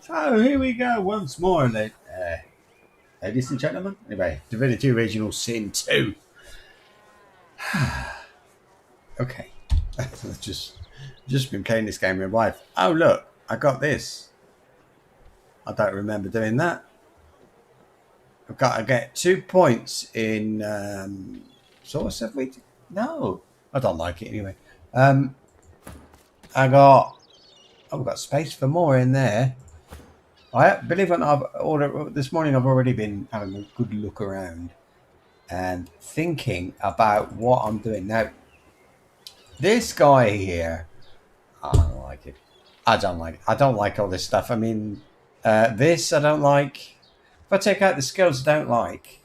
So here we go once more, ladies and gentlemen. Anyway, Divinity Original Sin 2. Okay, I've just been playing this game with my wife. Oh look, I got this. I don't remember doing that. I get 2 points in source of week. No, I don't like it anyway. I've got space for more in there. I believe when this morning I've already been having a good look around and thinking about what I'm doing now. This guy here, I don't like it. I don't like it. I don't like all this stuff. I mean, this I don't like. If I take out the skills I don't like,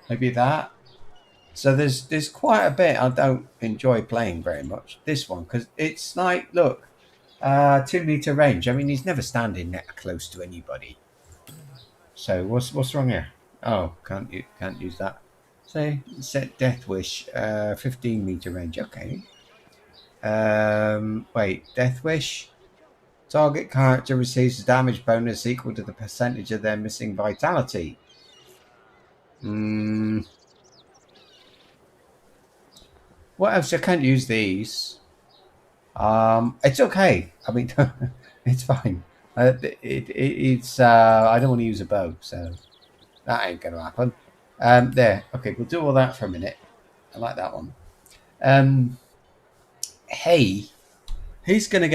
maybe that. So there's quite a bit I don't enjoy playing very much. This one because it's like, look, 2-meter range. I mean, he's never standing that close to anybody. So what's wrong here? Oh, can't use that. Say set Death Wish, 15-meter range. Okay. Wait, Death Wish. Target character receives a damage bonus equal to the percentage of their missing vitality. What else? I can't use these. It's okay. I mean, it's fine. It's I don't want to use a bow, so that ain't gonna happen. There. Okay, we'll do all that for a minute. I like that one. Hey, he's gonna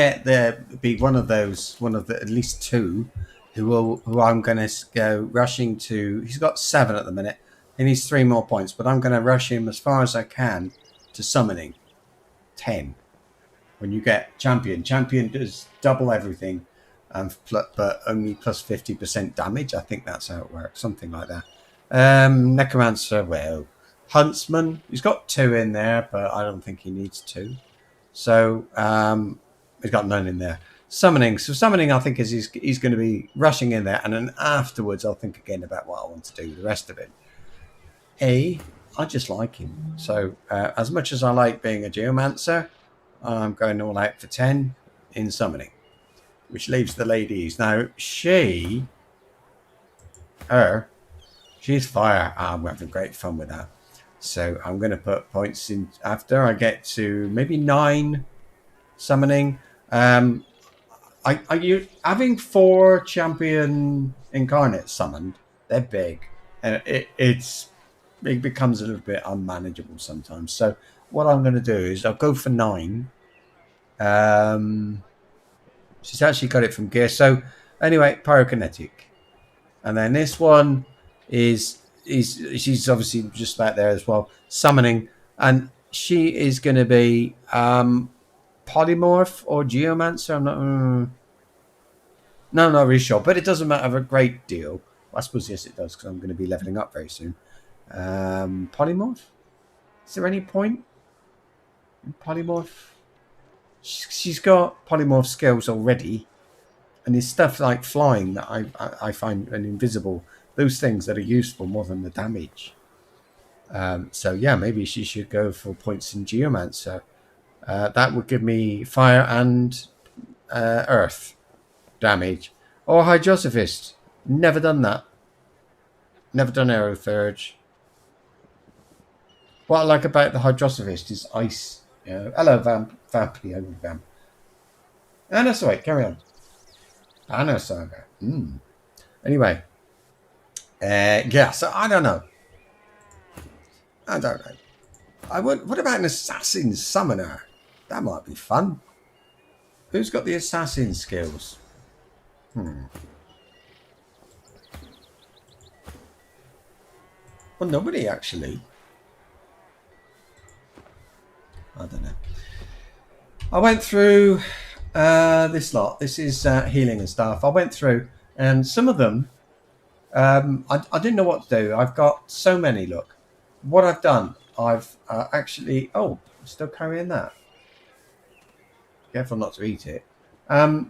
be one of the at least two who I'm gonna go rushing to. He's got 7 at the minute. He needs 3 more points, but I'm gonna rush him as far as I can to summoning 10. When you get champion does double everything, but only plus 50% damage. I think that's how it works, something like that. Necromancer, well, Huntsman, he's got 2 in there, but I don't think he needs 2. So he's got none in there. Summoning, I think is he's going to be rushing in there, and then afterwards I'll think again about what I want to do with the rest of it. I just like him. So as much as I like being a geomancer, I'm going all out for 10 in summoning, which leaves the ladies. Now, she's fire. I'm having great fun with that. So I'm going to put points in after I get to maybe 9 summoning. Having 4 champion incarnates summoned, they're big. And it becomes a little bit unmanageable sometimes. So what I'm going to do is I'll go for 9. She's actually got it from gear. So anyway, pyrokinetic. And then this one she's obviously just about there as well. Summoning. And she is going to be polymorph or geomancer. I'm not really sure. But it doesn't matter a great deal. I suppose, yes, it does, because I'm going to be leveling up very soon. Polymorph? Is there any point in polymorph? She's got polymorph skills already, and there's stuff like flying that I find an invisible. Those things that are useful more than the damage. So yeah, maybe she should go for points in Geomancer. That would give me fire and earth damage, or Hydrosophist. Never done that. Never done Aerothurge. What I like about the Hydrosophist is ice. Hello, Vamp. And that's all right, carry on. Banner Saga. Anyway. Yeah, so I don't know. What about an assassin summoner? That might be fun. Who's got the assassin skills? Well, nobody actually. I don't know. I went through this lot. This is healing and stuff. I went through, and some of them, I didn't know what to do. I've got so many. Look, what I've done, I've actually. Oh, I'm still carrying that. Careful not to eat it. I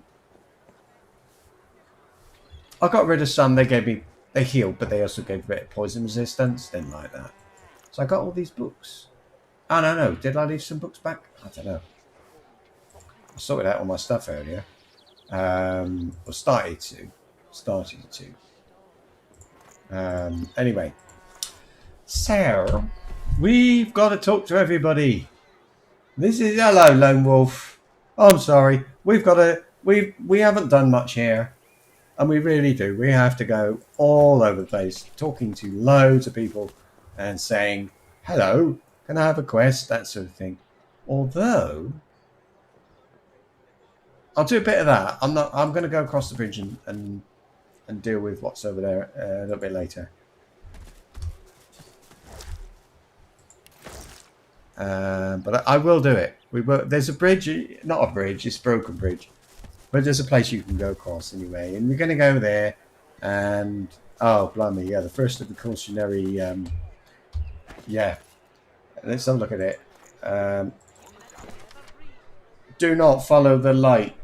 got rid of some. They healed, but they also gave a bit of poison resistance. Didn't like that. So I got all these books. I don't know. Did I leave some books back? I don't know. sorted out all my stuff earlier. Or started to. Anyway, so we've got to talk to everybody. This is hello, Lone Wolf. I'm sorry. We haven't done much here, and we really do. We have to go all over the place, talking to loads of people, and saying hello. Can I have a quest? That sort of thing. Although I'll do a bit of that. I'm going to go across the bridge and deal with what's over there a little bit later. But I will do it. There's a bridge, not a bridge, it's a broken bridge. But there's a place you can go across anyway. And we're going to go there. And, oh, blimey, yeah, the first of the cautionary, yeah. Let's have a look at it. Do not follow the light.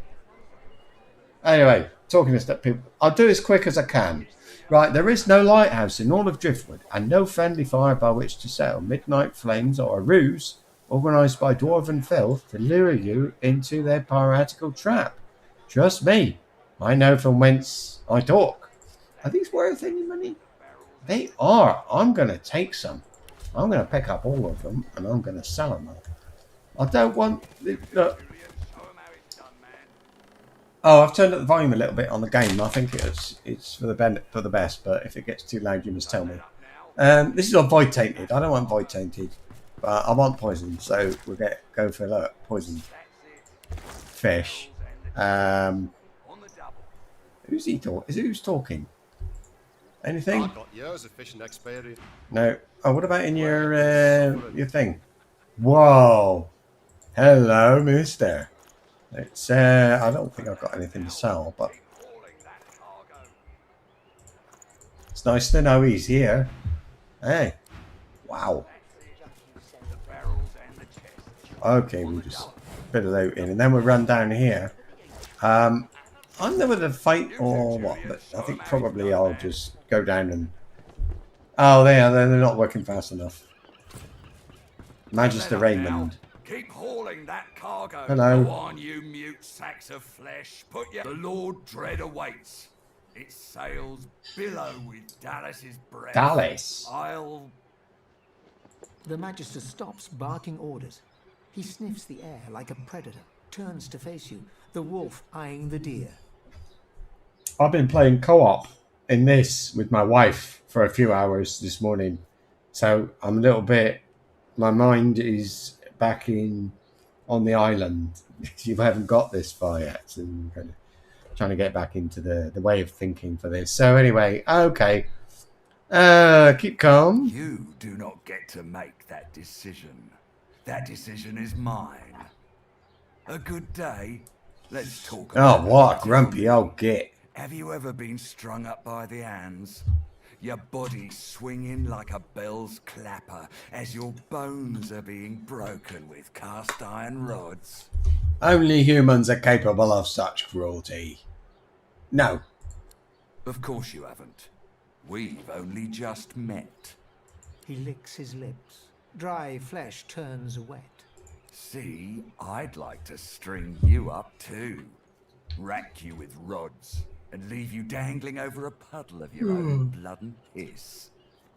Anyway, talking to stuff, people, I'll do as quick as I can. Right, there is no lighthouse in all of Driftwood, and no friendly fire by which to settle. Midnight flames are a ruse organised by dwarven filth to lure you into their piratical trap. Trust me, I know from whence I talk. Are these worth any money? They are. I'm going to take some. I'm going to pick up all of them, and I'm going to sell them all. I don't want... Look. Oh, I've turned up the volume a little bit on the game. I think it's for the best, but if it gets too loud, you must tell me. This is on void tainted. I don't want void tainted, but I want poison, so we'll go for poison fish. Who's he talking? Who's talking? Anything? I've got years of fishing experience. No. Oh, what about in your thing? Whoa! Hello, Mister. It's I don't think I've got anything to sell, but it's nice to know he's here. Hey, wow. Okay, we'll just bit of looting, and then we'll run down here. I don't know whether to fight or what, but I think probably I'll just go down and. Oh, they're not working fast enough. Magister Raymond. Keep hauling that cargo. Hello. Go on, you mute sacks of flesh. The Lord Dread awaits. Its sails billow with Dallas's breath. Dallas. The Magister stops, barking orders. He sniffs the air like a predator, turns to face you, the wolf eyeing the deer. I've been playing co-op in this with my wife for a few hours this morning. So I'm a little bit... My mind is back on the island. You haven't got this far yet. So I'm kind of trying to get back into the way of thinking for this. So anyway, okay. Keep calm. You do not get to make that decision. That decision is mine. A good day. Let's talk about what a grumpy old git. Have you ever been strung up by the hands? Your body swinging like a bell's clapper as your bones are being broken with cast iron rods. Only humans are capable of such cruelty. No. Of course you haven't. We've only just met. He licks his lips. Dry flesh turns wet. See, I'd like to string you up too. Rack you with rods. And leave you dangling over a puddle of your own blood and piss.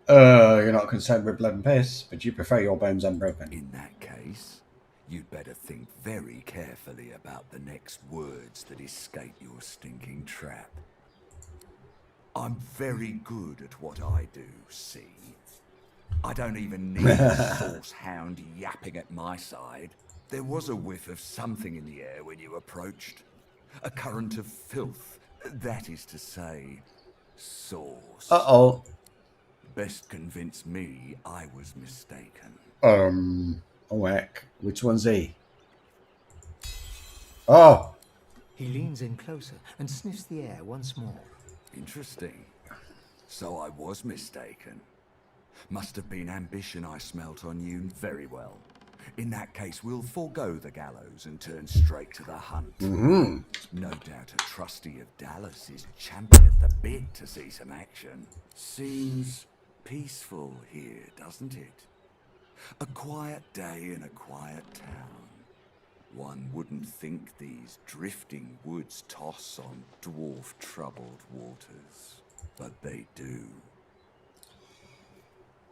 You're not concerned with blood and piss, but you prefer your bones unbroken. In that case, you'd better think very carefully about the next words that escape your stinking trap. I'm very good at what I do, see? I don't even need a source hound yapping at my side. There was a whiff of something in the air when you approached. A current of filth. That is to say, sauce. Uh-oh. Best convince me I was mistaken. Oh heck. Which one's he? Oh! He leans in closer and sniffs the air once more. Interesting. So I was mistaken. Must have been ambition I smelt on you. Very well. In that case, we'll forego the gallows and turn straight to the hunt. Mm-hmm. No doubt a trustee of Dallas is champing at the bit to see some action. Seems peaceful here, doesn't it? A quiet day in a quiet town. One wouldn't think these drifting woods toss on dwarf-troubled waters, but they do.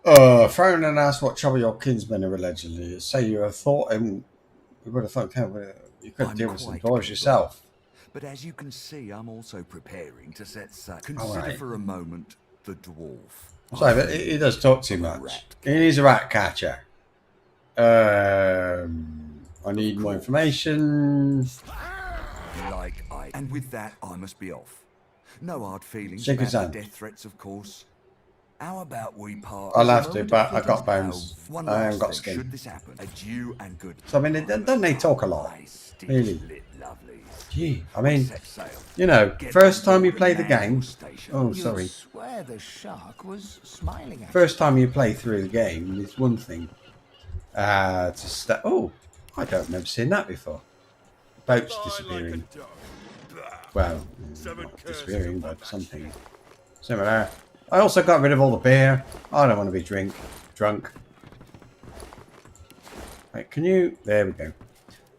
Phone and ask what trouble your kinsmen are allegedly. Say you have thought him. You would have thought you could deal with some quite dwarves clever. yourself. But as you can see, I'm also preparing to set sail. All Consider right. for a moment the dwarf. Sorry, but he does talk too much. He needs a rat catcher. I need more information. And with that, I must be off. No hard feelings Shake his about hand. the death threats, of course. How about we part? I'll have to, but I got bones. One I haven't last got thing, skin. should this happen, adieu and good. So I mean, don't they talk a lot? My stick Really? lit lovely. Gee, I mean, Set sail. you know, Get first on time you board play and the man game. your station. Oh, You sorry. swear the shark was smiling at First time you play through the game is one thing. Oh, I don't remember seeing that before. Boats disappearing. Well, not disappearing, but something similar. I also got rid of all the beer. I don't want to be drunk. Right, can you? There we go.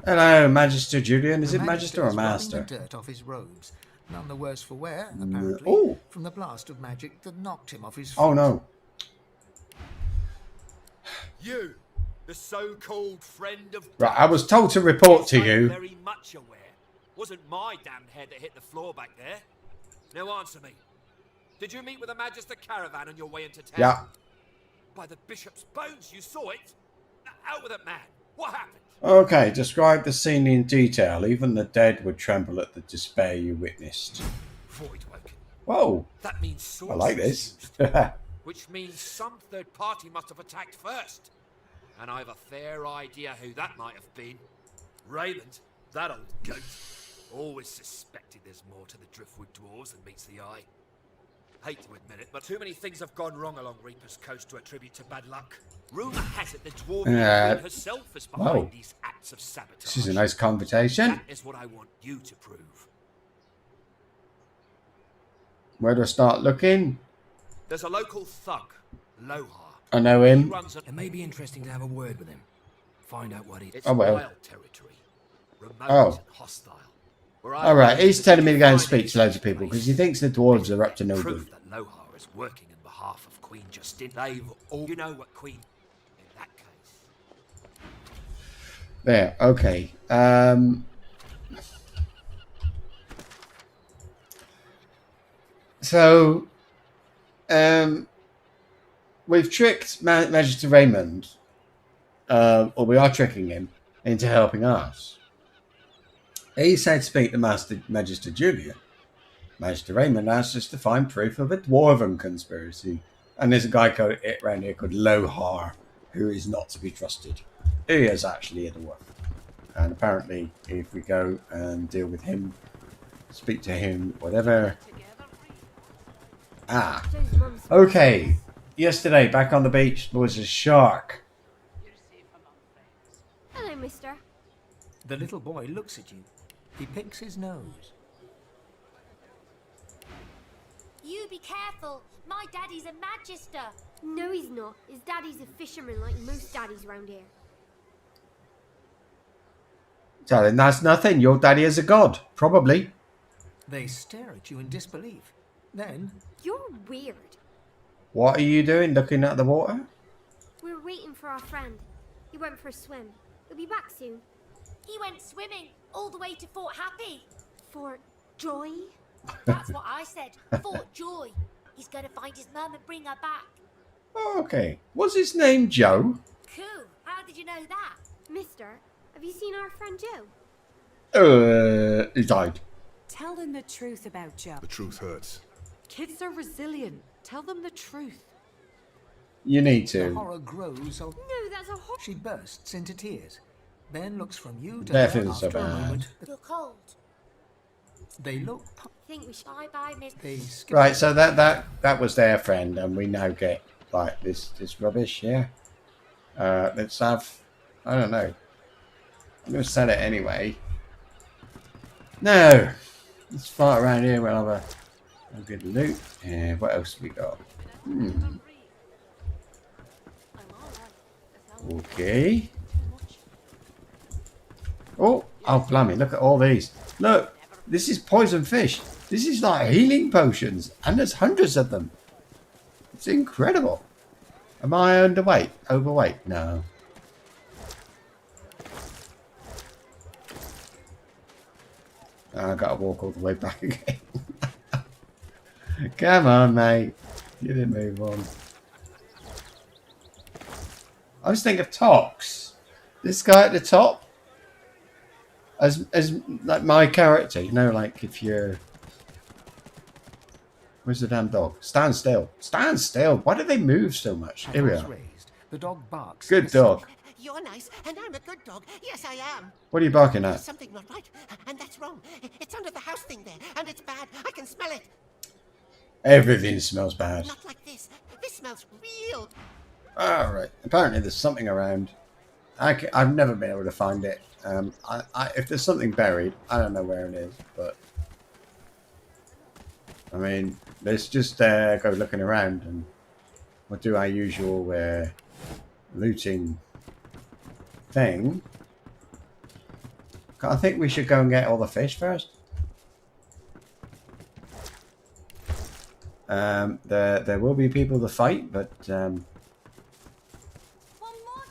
Hello, Magister Julian. Is The it Magister or is rubbing Master? the dirt off his robes. None the worse for wear, apparently, Oh. from the blast of magic that knocked him off his feet. Oh no. You, the so-called friend of Right, I was told to report to I'm you. very much aware. Wasn't my damned head that hit the floor back there. Now answer me. Did you meet with a Magister caravan on your way into town? Yeah. By the bishop's bones, you saw it? Out with it, man. What happened? Okay, describe the scene in detail. Even the dead would tremble at the despair you witnessed. Voidwoken. Whoa, That means I like this. sorcerers used, which means some third party must have attacked first. And I've a fair idea who that might have been. Raymond, that old goat. Always suspected there's more to the Driftwood dwarves than meets the eye. Hate to admit it, but too many things have gone wrong along Reaper's Coast to attribute to bad luck. Rumour has it the dwarven queen herself is behind whoa. these acts of sabotage. This is a nice conversation. That is what I want you to prove. Where do I start looking? There's a local thug, Lohar. I know He him. runs a... It may be interesting to have a word with him. Find out what he... It's Oh, well. wild territory. Remote Oh. and hostile. Where I Alright, believe he's that telling if me you to go and find speak any to loads of such people because place, he thinks the dwarves are up to no good. proof that Lohar is working on behalf of Queen Justine. They've all... You know what Queen... In that case... There, okay. So, we've tricked Magister Raymond, or we are tricking him, into helping us. He said speak to Magister Julia. Magister Raymond asked us to find proof of a dwarven conspiracy. And there's a guy around here called Lohar, who is not to be trusted. He is actually a dwarf. And apparently, if we go and deal with him, speak to him, whatever. Ah, okay. Yesterday, back on the beach, there was a shark. Hello, mister. The little boy looks at you. He picks his nose. You be careful. My daddy's a magister. No, he's not. His daddy's a fisherman like most daddies around here. Tell him that's nothing. Your daddy is a god. Probably. They stare at you in disbelief. Then, You're weird. What are you doing looking at the water? We're waiting for our friend. He went for a swim. He'll be back soon. He went swimming all the way to Fort Happy. For joy? That's what I said. Fort Joy. He's going to find his mum and bring her back. Okay. Was his name Joe? Cool. How did you know that? Mister, have you seen our friend Joe? He died. Tell them the truth about Joe. The truth hurts. Kids are resilient. Tell them the truth. You need the to. horror grows. No, that's a horse. She bursts into tears. Then looks from you to Death her isn't so after a bad. moment. You're cold. They look. Think we should. Bye-bye, miss. They skip. Right, so that was their friend, and we now get like this rubbish, yeah. Let's have, I don't know. I'm gonna sell it anyway. No, let's fart around here. We'll have a good loot. What else we got? Okay. Oh, blimey, look at all these. Look, this is poison fish. This is like healing potions. And there's hundreds of them. It's incredible. Am I underweight? Overweight? No. I gotta walk all the way back again. Come on, mate. You didn't move on. I was thinking of Tox. This guy at the top. As like my character, you know, like if you're... Where's the damn dog? Stand still. Stand still. Why do they move so much? Here we are. The dog barks. Good dog. You're nice, and I'm a good dog. Yes, I am. What are you barking There's at? something not right, and that's wrong. It's under the house thing there, and it's bad. I can smell it. Everything smells bad. Not like this. This smells real. Alright. Apparently there's something around. I've never been able to find it. If there's something buried, I don't know where it is, but... I mean, let's just go looking around and we'll do our usual looting thing. I think we should go and get all the fish first. There will be people to fight, but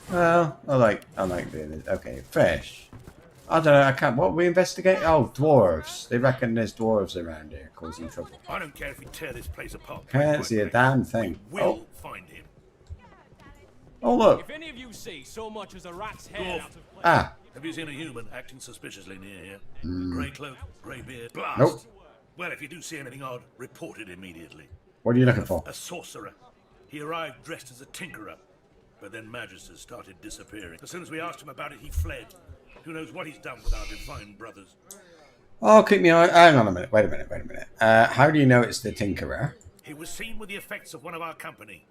well, I like doing this. Okay, fish. I don't know. I can't. What we investigate? Oh, dwarves. They reckon there's dwarves around here causing trouble. I don't care if we tear this place apart. Can't see a damn thing. We'll find him. Oh look. If any of you see so much as a rat's hair out of place. Ah. Have you seen a human acting suspiciously near here? Grey cloak, grey beard, blast. Nope. Well, if you do see anything odd, report it immediately. What are you looking for? A sorcerer. He arrived dressed as a tinkerer, but then magisters started disappearing. As soon as we asked him about it, he fled. Who knows what he's done with our divine brothers? Oh, keep me on. Hang on a minute. Wait a minute. How do you know it's the Tinkerer? He was seen with the effects of one of our company.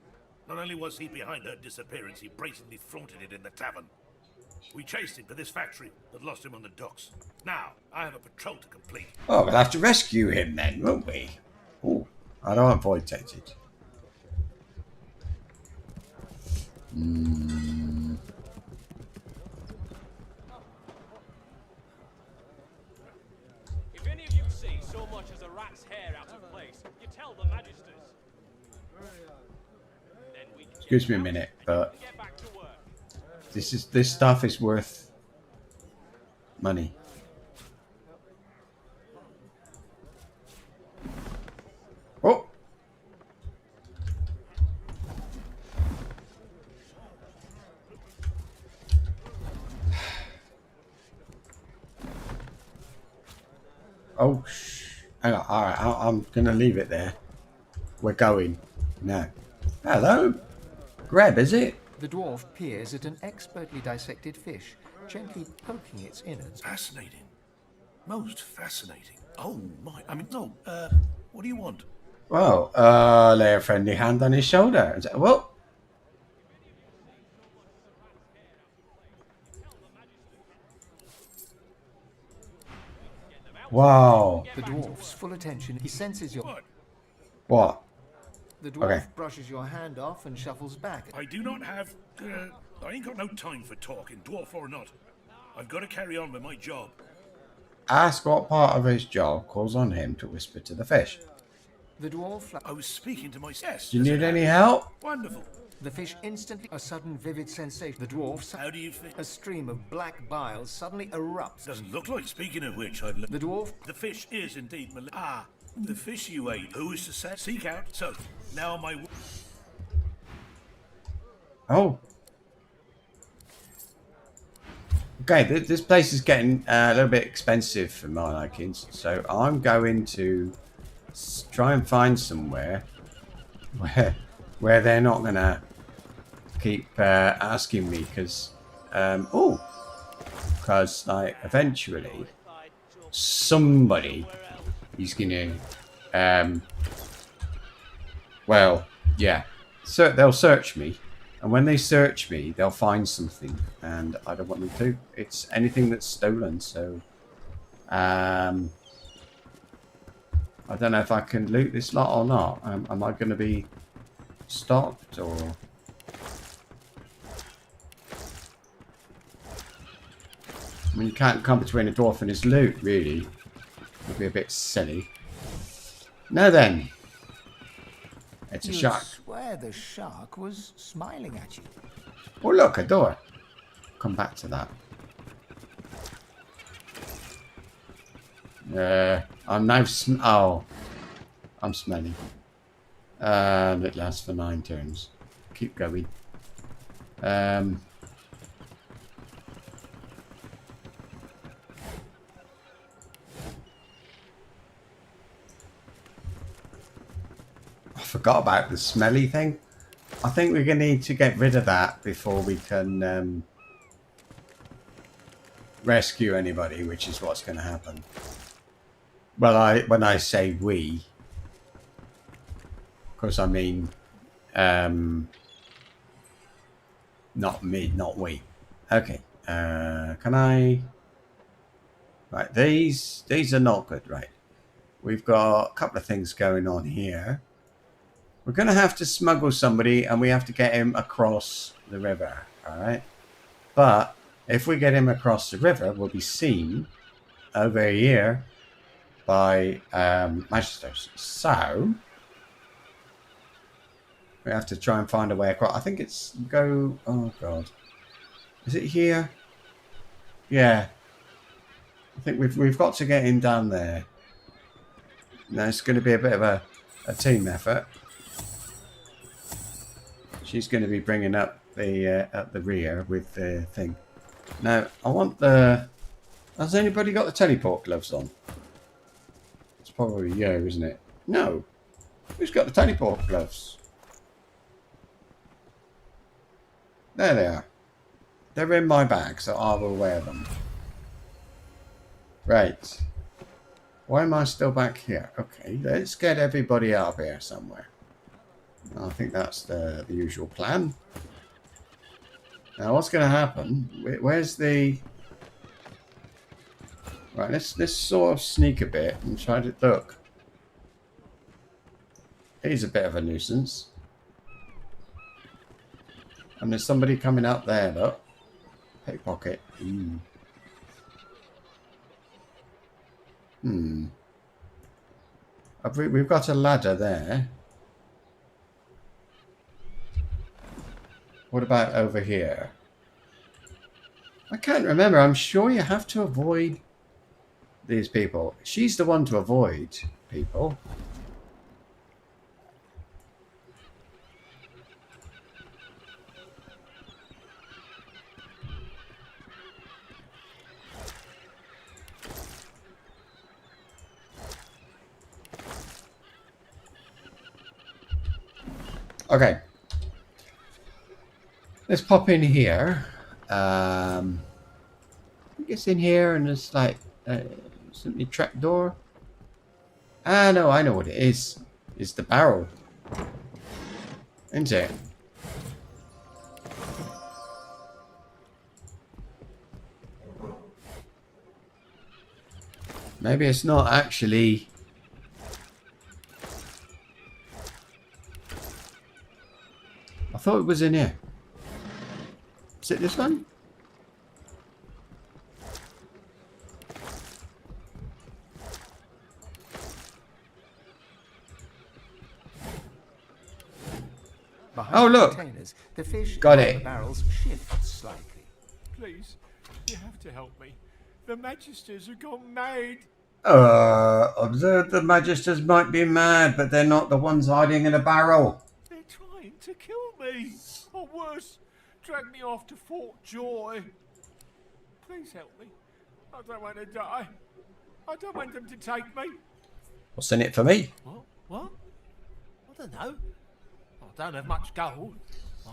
Not only was he behind her disappearance, he brazenly flaunted it in the tavern. We chased him to this factory, but lost him on the docks. Now, I have a patrol to complete. Oh, we'll have to rescue him then, won't we? Oh, I don't want void tainted. If any of you see so much as a rat's hair out of place, you tell the magisters. Then we can Excuse me a minute, but this stuff is worth money. Oh. Oh, hang on. All right, I'm gonna leave it there. We're going now. Hello, Greb, is it? The dwarf peers at an expertly dissected fish, gently poking its innards. Fascinating. Most fascinating. Oh my, I mean, no, what do you want? Well, lay a friendly hand on his shoulder and say, well. Wow. The dwarf's full attention. He senses your... What? The dwarf brushes your hand off and shuffles back. I do not have, I ain't got no time for talking, dwarf or not. I've got to carry on with my job. Ask what part of his job calls on him to whisper to the fish. The dwarf... I was speaking to my... Yes. Do you need any help? Wonderful. The fish instantly... A sudden vivid sensation. The dwarf... How do you feel? A stream of black bile suddenly erupts. Doesn't look like. Speaking of which, I've... The dwarf... The fish is indeed... the fish you ate. Who is to say? Seek out. So, now on my... Oh. Okay, this place is getting a little bit expensive for my likings, so I'm going to try and find somewhere where they're not gonna keep asking me, because like eventually somebody is gonna well, yeah, so they'll search me. And when they search me, they'll find something, and I don't want them to. It's anything that's stolen, so... I don't know if I can loot this lot or not. Am I going to be stopped, or... I mean, you can't come between a dwarf and his loot, really. Would be a bit silly. Now then. It's a You'd shark. swear the shark was smiling at you. Oh, look, a door. Come back to that. I'm now I'm smelling. And it lasts for 9 turns. Keep going. I forgot about the smelly thing. I think we're going to need to get rid of that before we can rescue anybody, which is what's going to happen. Well, when I say we, of course I mean not me, not we. Okay. Can I? Right, these are not good. Right, we've got a couple of things going on here. We're going to have to smuggle somebody, and we have to get him across the river. All right, but if we get him across the river, we'll be seen over here by magisters. So we have to try and find a way across. I think it's go. Oh God, is it here? Yeah, I think we've got to get him down there. Now it's going to be a bit of a team effort. She's going to be bringing up the at the rear with the thing. Now I want the. Has anybody got the teleport gloves on? It's probably you, isn't it? No. Who's got the teleport gloves? There they are. They're in my bag, so I will wear them. Right. Why am I still back here? Okay, let's get everybody up here somewhere. I think that's the usual plan. Now, what's going to happen? Where's the... Right, let's sort of sneak a bit and try to... Look. He's a bit of a nuisance. And there's somebody coming up there, look. Pickpocket. We've got a ladder there. What about over here? I can't remember. I'm sure you have to avoid these people. She's the one to avoid people. Okay. Let's pop in here. I guess in here and it's like simply trapdoor. Ah, no, I know what it is. It's the barrel. Isn't it? Maybe it's not actually... I thought it was in here. Is it this one? Behind look. the containers, the fish Got in it. the barrels shift slightly. Please, you have to help me. The Magisters have gone mad. Observe the Magisters might be mad, but they're not the ones hiding in a barrel. They're trying to kill me. Or worse, drag me off to Fort Joy. Please help me. I don't want to die. I don't want them to take me. What's in it for me? What? I don't know. I don't have much gold.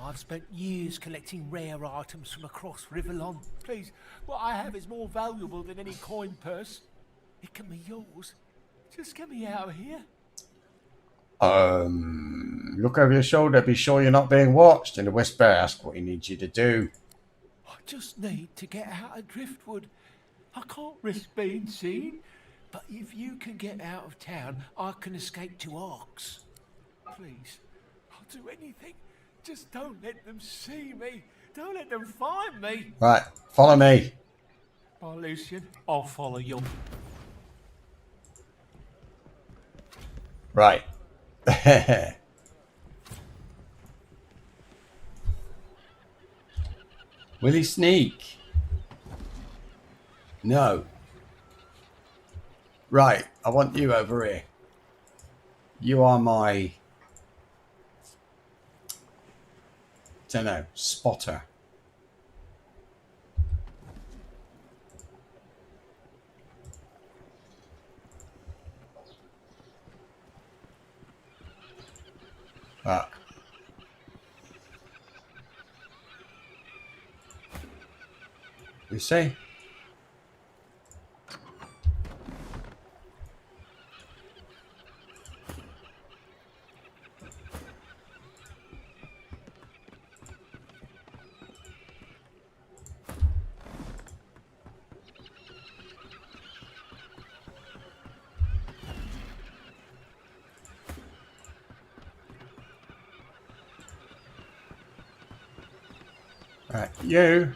I've spent years collecting rare items from across Riverlon. Please, what I have is more valuable than any coin purse. It can be yours. Just get me out of here. Look over your shoulder. Be sure you're not being watched. In a whisper, ask what he needs you to do. I just need to get out of Driftwood. I can't risk being seen. But if you can get out of town, I can escape to Arks. Please, I'll do anything. Just don't let them see me. Don't let them find me. Right, follow me. Right, Lucian, I'll follow you. Right. Will he sneak? No. Right, I want you over here. You are my... don't know, spotter. Fuck. You see? Right, you.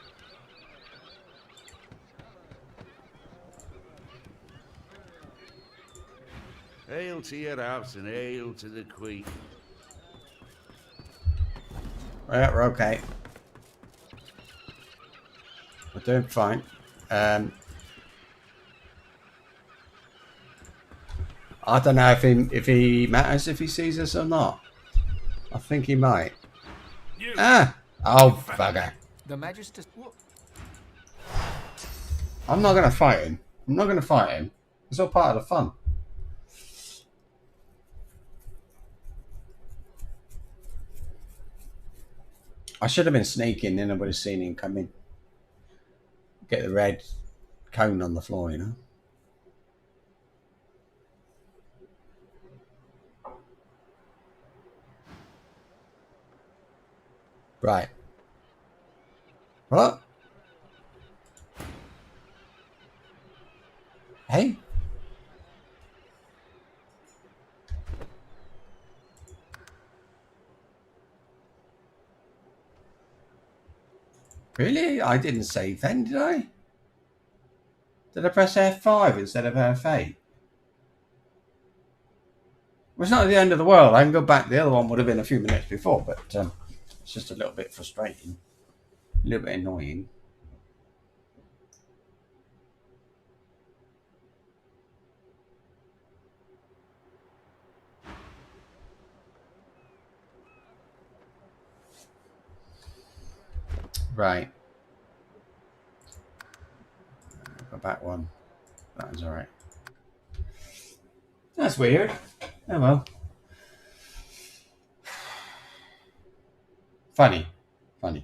Hail to your house and hail to the queen. Right, we're okay. We're doing fine. I don't know if he matters if he sees us or not. I think he might. You. Ah! Oh, bugger. The Magister... What? I'm not going to fight him. I'm not going to fight him. It's all part of the fun. I should have been sneaking, then I would have seen him come in. Get the red cone on the floor, you know. Right. What? Hey? Really? I didn't save then, did I? Did I press F5 instead of F8? Well, it's not the end of the world. I can go back. The other one would have been a few minutes before, but it's just a little bit frustrating. A little bit annoying. Right. Go back one. That was alright. That's weird. Oh well. Funny. Funny.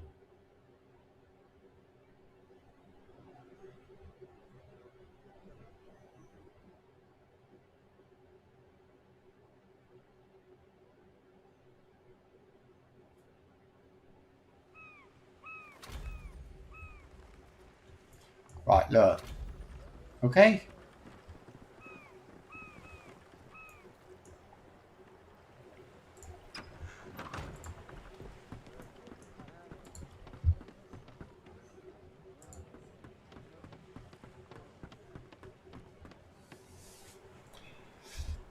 Right, look. Okay?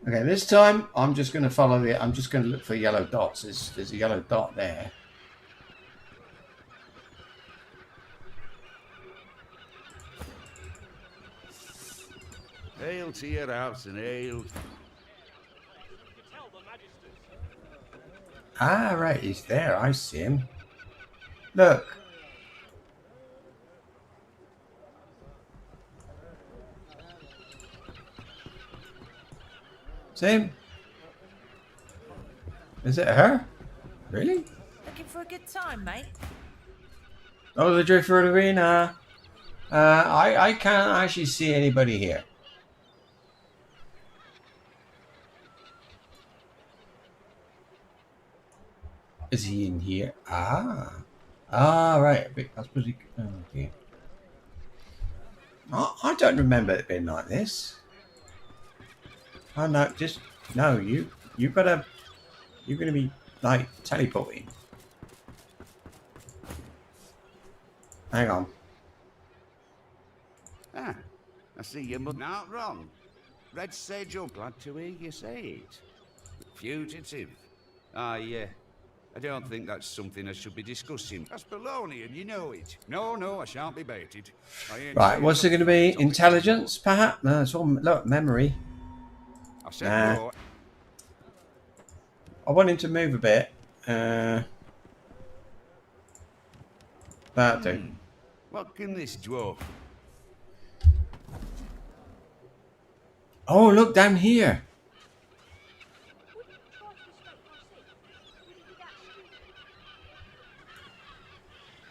Okay, this time I'm just going to follow the... I'm just going to look for yellow dots. There's a yellow dot there. Hail to your house and hail. Ah, right, he's there. I see him. Look. See him? Is it her? Really? Looking for a good time, mate? Oh, the Driftwood Arena. I can't actually see anybody here. Is he in here? Ah. Ah, right. I suppose he... Oh, dear. I don't remember it being like this. Oh, no. Just... No, you've got to... You're going to be, like, teleporting. Hang on. Ah, I see you're not wrong. Red Sage, you're glad to hear you say it. Fugitive. I don't think that's something I should be discussing. That's baloney, and you know it. No, I shan't be baited. I ain't Right, saying what's it going to nothing be? on the topic Intelligence, perhaps? No, it's all, look, memory. I said Nah. no. I want him to move a bit. That'll do. What can this dwarf? Oh, look down here.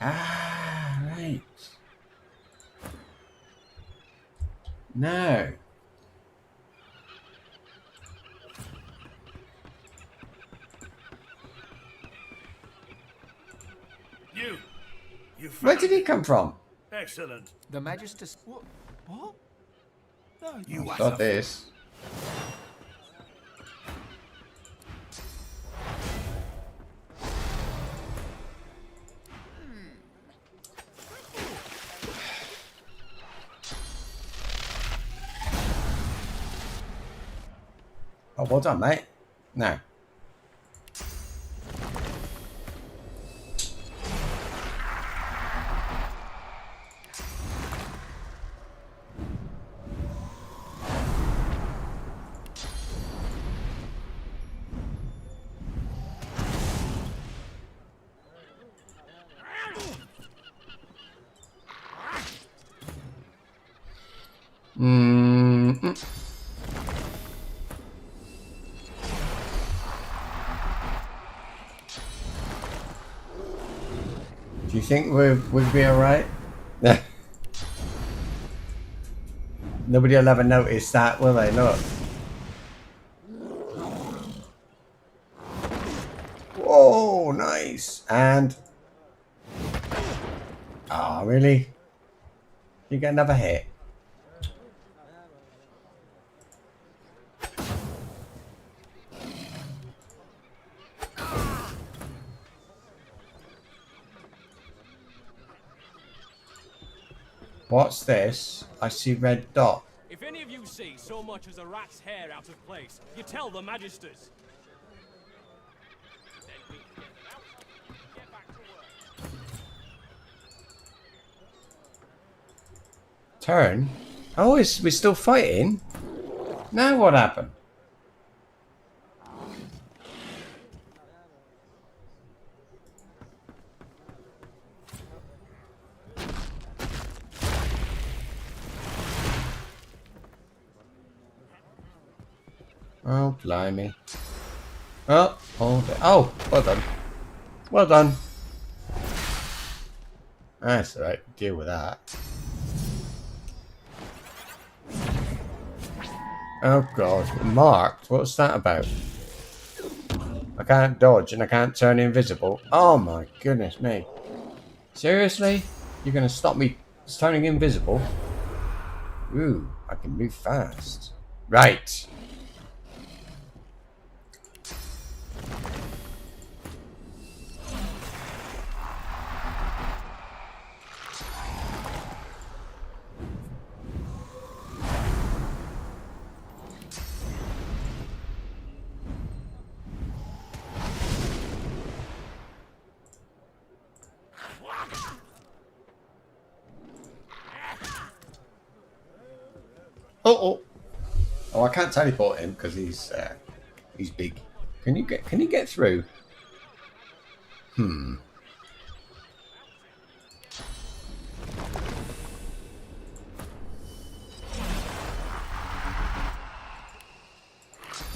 Ah, right. No. You Where found did he come from? Excellent. The Magister... What? No, You Got this. Oh, well done, mate. No. Do you think we'd be alright? Nobody will ever notice that, will they? Look. Whoa, nice. And... Oh, really? You get another hit. What's this? I see red dot. If any of you see so much as a rat's hair out of place, you tell the Magisters. Turn? Oh, we're still fighting? Now what happened? Oh, blimey. Oh, hold it. Oh, well done. Well done. That's alright, deal with that. Oh god, marked? What's that about? I can't dodge and I can't turn invisible. Oh my goodness me. Seriously? You're gonna stop me turning invisible? Ooh, I can move fast. Right. Oh, I can't teleport him because he's big. Can you get through? I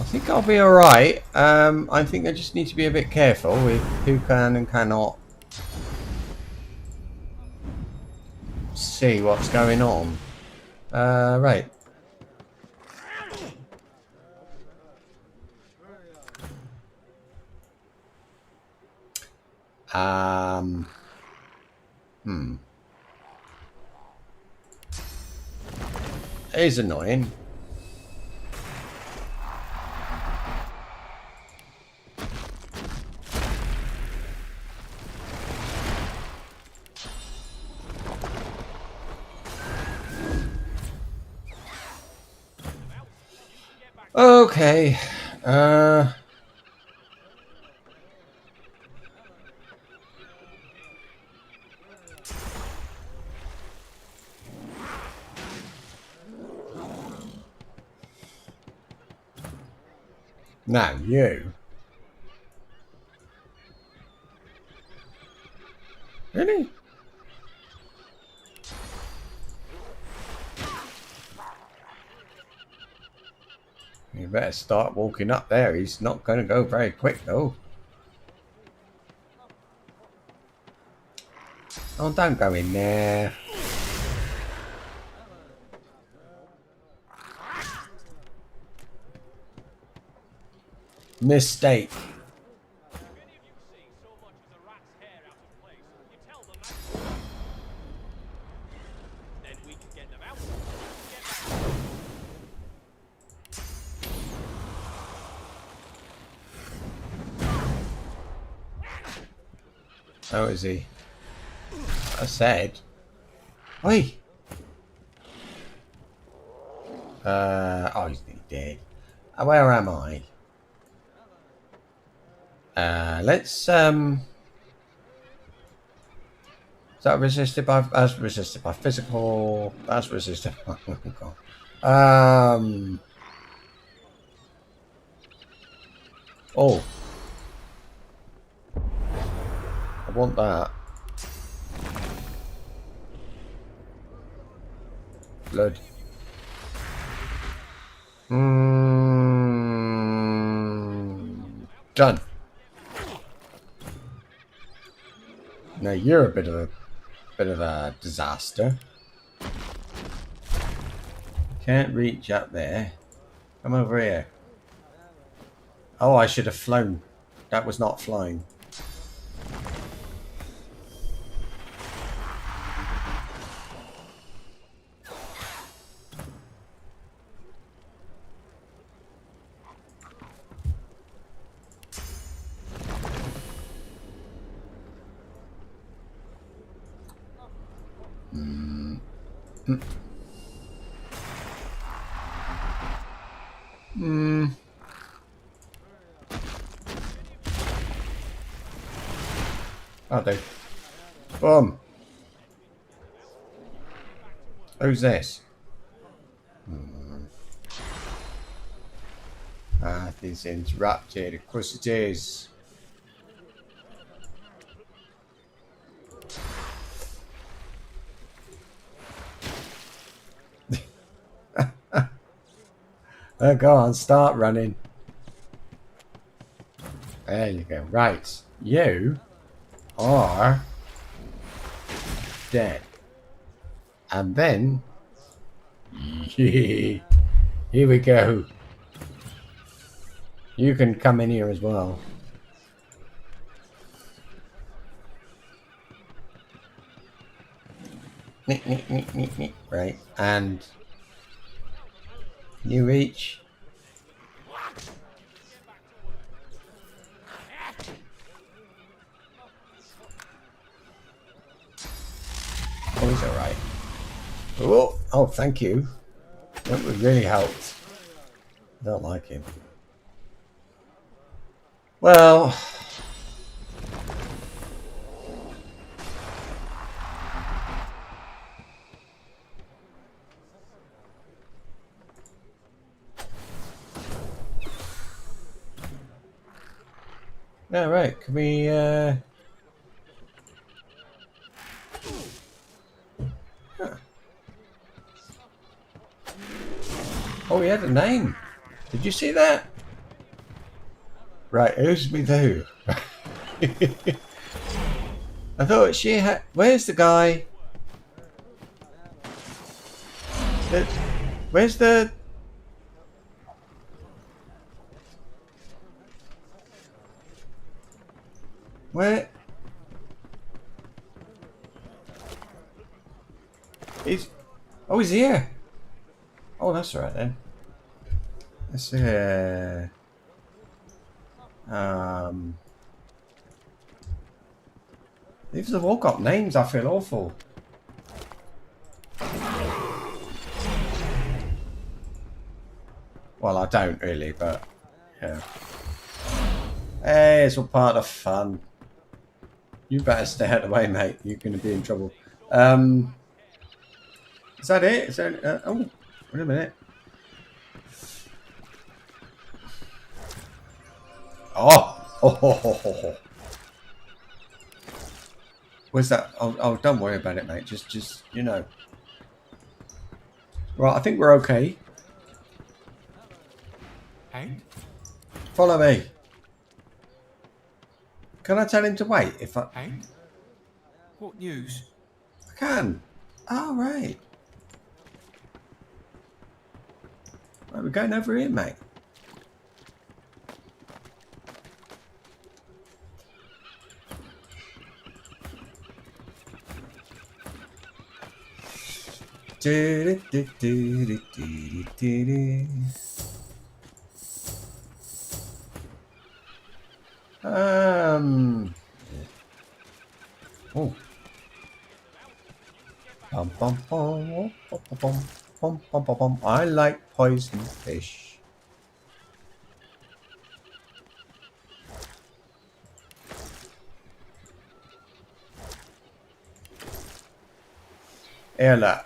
think I'll be alright. I think I just need to be a bit careful with who can and cannot see what's going on. Right. It is annoying. Okay. Now you. Really? You better start walking up there. He's not going to go very quick, though. Oh, don't go in there. Mistake. Oh, is he? I said. Oi! Oh, he's dead. Where am I? Let's, Is that resisted by, that's resisted by physical, that's resisted by, oh god. Oh. I want that. Blood. Done. Now you're a bit of a disaster. Can't reach up there. Come over here. Oh, I should have flown. That was not flying. Oh, they. Boom. Who's this? Path is interrupted. Of course it is. Oh, go on, start running. There you go. Right. You are dead. And then here we go. You can come in here as well. Right, and you reach. Oh, he's alright. Oh, thank you. That would really helped. I don't like him. Well, yeah, right. Can we? Huh. Oh, he had a name. Did you see that? Right, who's with who? I thought she had. Where's the guy? Where's the? Where? He's. Oh, he's here. Oh, that's all right then. Let's see. These have all got names. I feel awful. Well, I don't really, but yeah. Hey, it's all part of fun. You better stay out of the way, mate. You're going to be in trouble. Is that it? Is that? Oh, wait a minute. Oh, oh. Where's that? Oh, don't worry about it, mate. Just you know. Right, I think we're okay. And? Follow me. Can I tell him to wait? If I. And? What news? I can. Oh, right. Right, we're going over here, mate. Oh. Bum, bum, bum, bum, bum, bum, bum, bum, bum. I like poison fish. Here, look.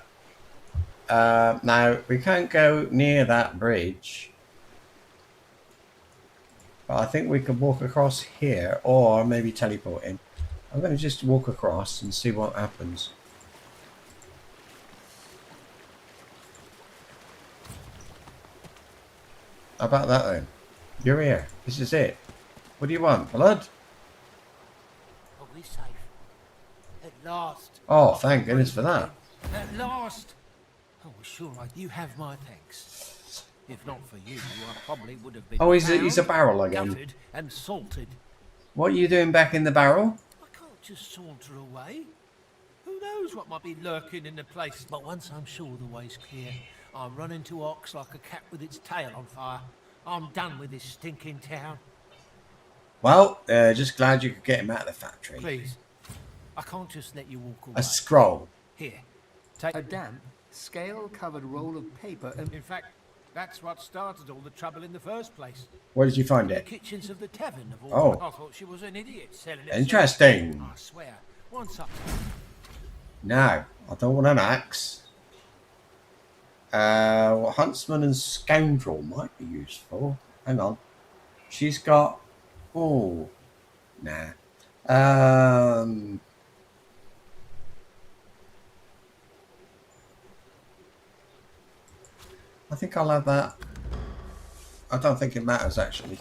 Now, we can't go near that bridge. But I think we can walk across here, or maybe teleport in. I'm going to just walk across and see what happens. How about that then? You're here. This is it. What do you want? Blood? Are we safe? At last. Oh, thank goodness for that. At last. Oh, sure, you have my thanks. If not for you, I probably would have been. Oh, he's a barrel again. Gutted and salted. What are you doing back in the barrel? I can't just saunter away. Who knows what might be lurking in the place? But once I'm sure the way's clear, I'll run into Ox like a cat with its tail on fire. I'm done with this stinking town. Well, just glad you could get him out of the factory. Please, I can't just let you walk away. A scroll. Here, take a damp, scale-covered roll of paper and... In fact, that's what started all the trouble in the first place. Where did you find it? The kitchens of the tavern of all. I thought she was an idiot selling it. Interesting. I swear, once up. Now, I don't want an axe. Huntsman and Scoundrel might be useful. Hang on. She's got... Oh. Nah. I think I'll have that. I don't think it matters, actually.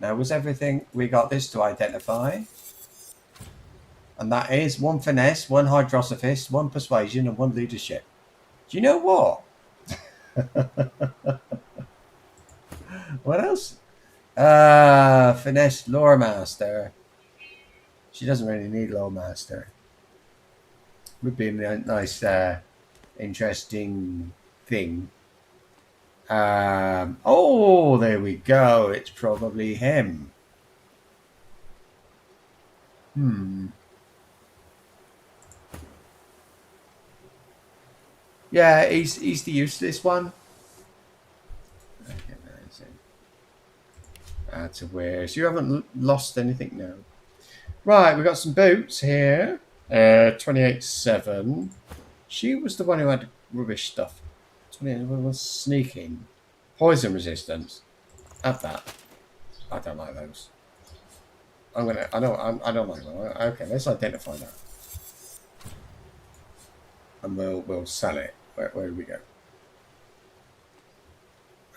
Now, was everything... We got this to identify. And that is 1 finesse, 1 hydrosophist, 1 persuasion, and 1 leadership. Do you know what? What else? Finesse lore master. She doesn't really need lore master. Would be a nice, interesting thing. Oh, there we go. It's probably him. Yeah, he's the useless one. Okay, add to wear. So you haven't lost anything now. Right, we've got some boots here. 28.7. She was the one who had rubbish stuff. 28 was sneaking. Poison resistance. Add that. I don't like those. I don't like them. Okay, let's identify that. And we'll sell it. Where do we go?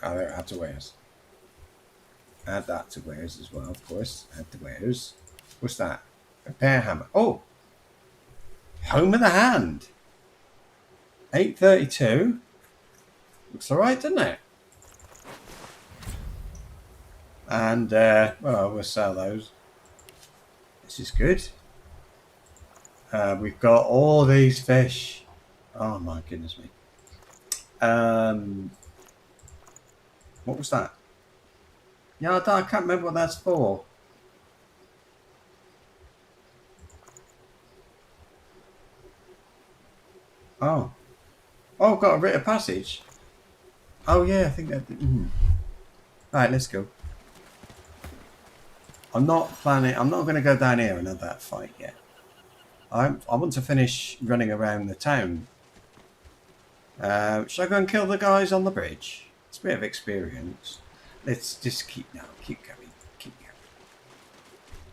Oh, there, add to wares. Add that to wares as well, of course. Add to wares. What's that? Repair hammer. Oh! Home of the hand. 832. Looks alright, doesn't it? And, well, we'll sell those. This is good. We've got all these fish. Oh my goodness me. What was that? Yeah, I can't remember what that's for. Oh. Oh, got a writ of passage. Oh yeah, I think that. Right, let's go. I'm not planning. I'm not going to go down here and have that fight yet. I want to finish running around the town. Should I go and kill the guys on the bridge? It's a bit of experience. Let's just keep going.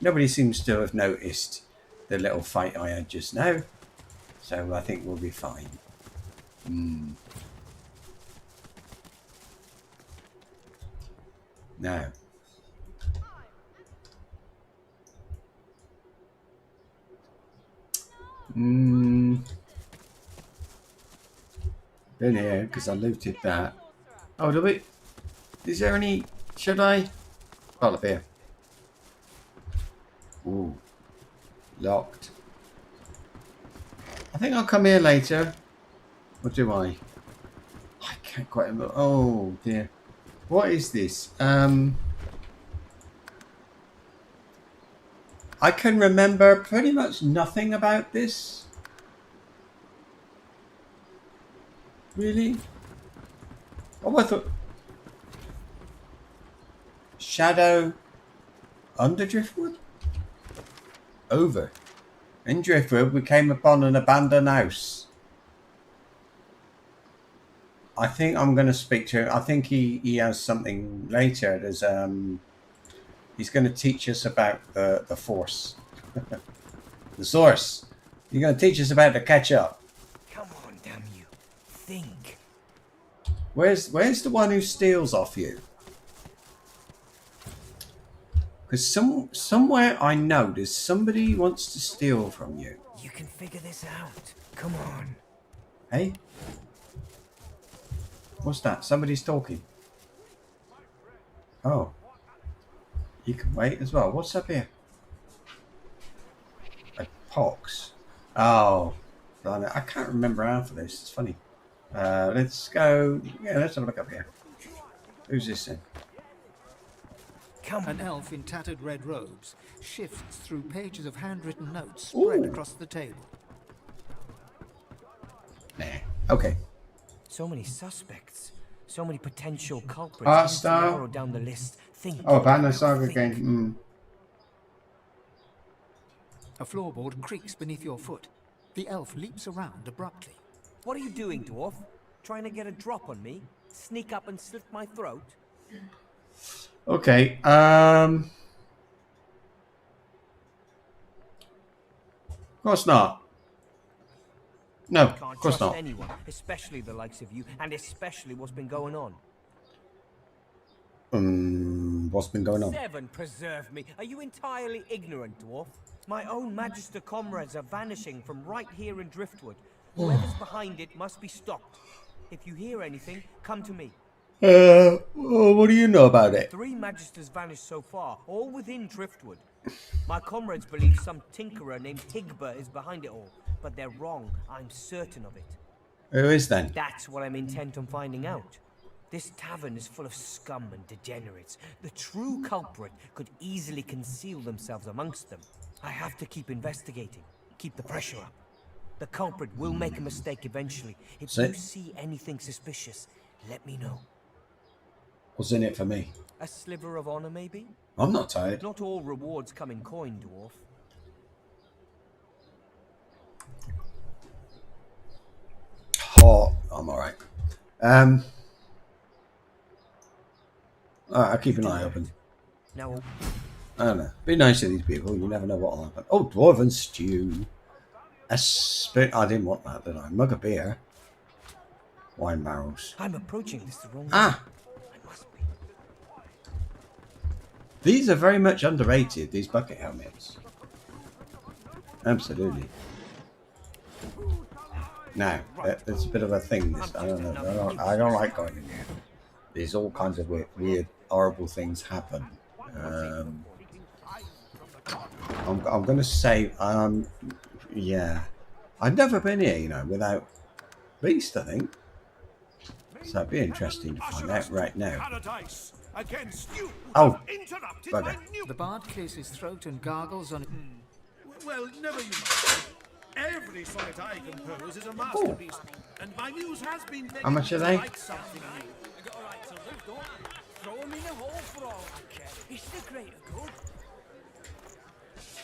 Nobody seems to have noticed the little fight I had just now, so I think we'll be fine. Now. Been here because I looted that. Oh, do we? Is there any? Should I? Bottle of beer. Ooh, locked. I think I'll come here later. Or do I? I can't quite remember. Oh dear. What is this? I can remember pretty much nothing about this. Really? Oh, I thought... Shadow under Driftwood? Over. In Driftwood, we came upon an abandoned house. I think I'm going to speak to him. I think he has something later. There's he's going to teach us about the force, the source. You're going to teach us about the catch up. Come on, damn you! Think. Where's the one who steals off you? Because somewhere I know there's somebody who wants to steal from you. You can figure this out. Come on. Hey. What's that? Somebody's talking. Oh. You can wait as well. What's up here? A pox. Oh. I can't remember half of this. It's funny. Let's go. Yeah, let's have a look up here. Who's this then? An elf in tattered red robes shifts through pages of handwritten notes spread across the table. Nah. Okay. So many suspects, so many potential culprits. Narrow down the list. Think. Oh, Banner Saga game. A floorboard creaks beneath your foot. The elf leaps around abruptly. What are you doing, dwarf? Trying to get a drop on me? Sneak up and slit my throat? Okay. Of course not. No, of course not. Anyone, especially the likes of you, and especially what's been going on. What's been going on? Heaven preserve me. Are you entirely ignorant, dwarf? My own Magister comrades are vanishing from right here in Driftwood. Whoever's behind it must be stopped. If you hear anything, come to me. What do you know about it? 3 Magisters vanished so far, all within Driftwood. My comrades believe some tinkerer named Higbert is behind it all, but they're wrong. I'm certain of it. Who is then? That's what I'm intent on finding out. This tavern is full of scum and degenerates. The true culprit could easily conceal themselves amongst them. I have to keep investigating, keep the pressure up. The culprit will make a mistake eventually. If you see anything suspicious, let me know. What's in it for me? A sliver of honor, maybe? I'm not tired. Not all rewards come in coin, dwarf. Oh, I'm alright. Alright, I'll keep an eye open. Now, I don't know. Be nice to these people. You never know what will happen. Oh, dwarven stew. I didn't want that, did I? Mug of beer. Wine barrels. I'm approaching this the wrong way. Ah! I must be. These are very much underrated, these bucket helmets. Absolutely. Now, it's a bit of a thing. This, I don't know. I don't like going in here. There's all kinds of weird horrible things happen. I'm going to say, yeah. I've never been here, you know, without Beast, I think. So it'd be interesting to find out right now. Oh, bugger. The bard clears his throat and gargles on... Well, never you mind. Every sonnet I compose is a masterpiece, and my muse has been... How much are they? It's the greater good.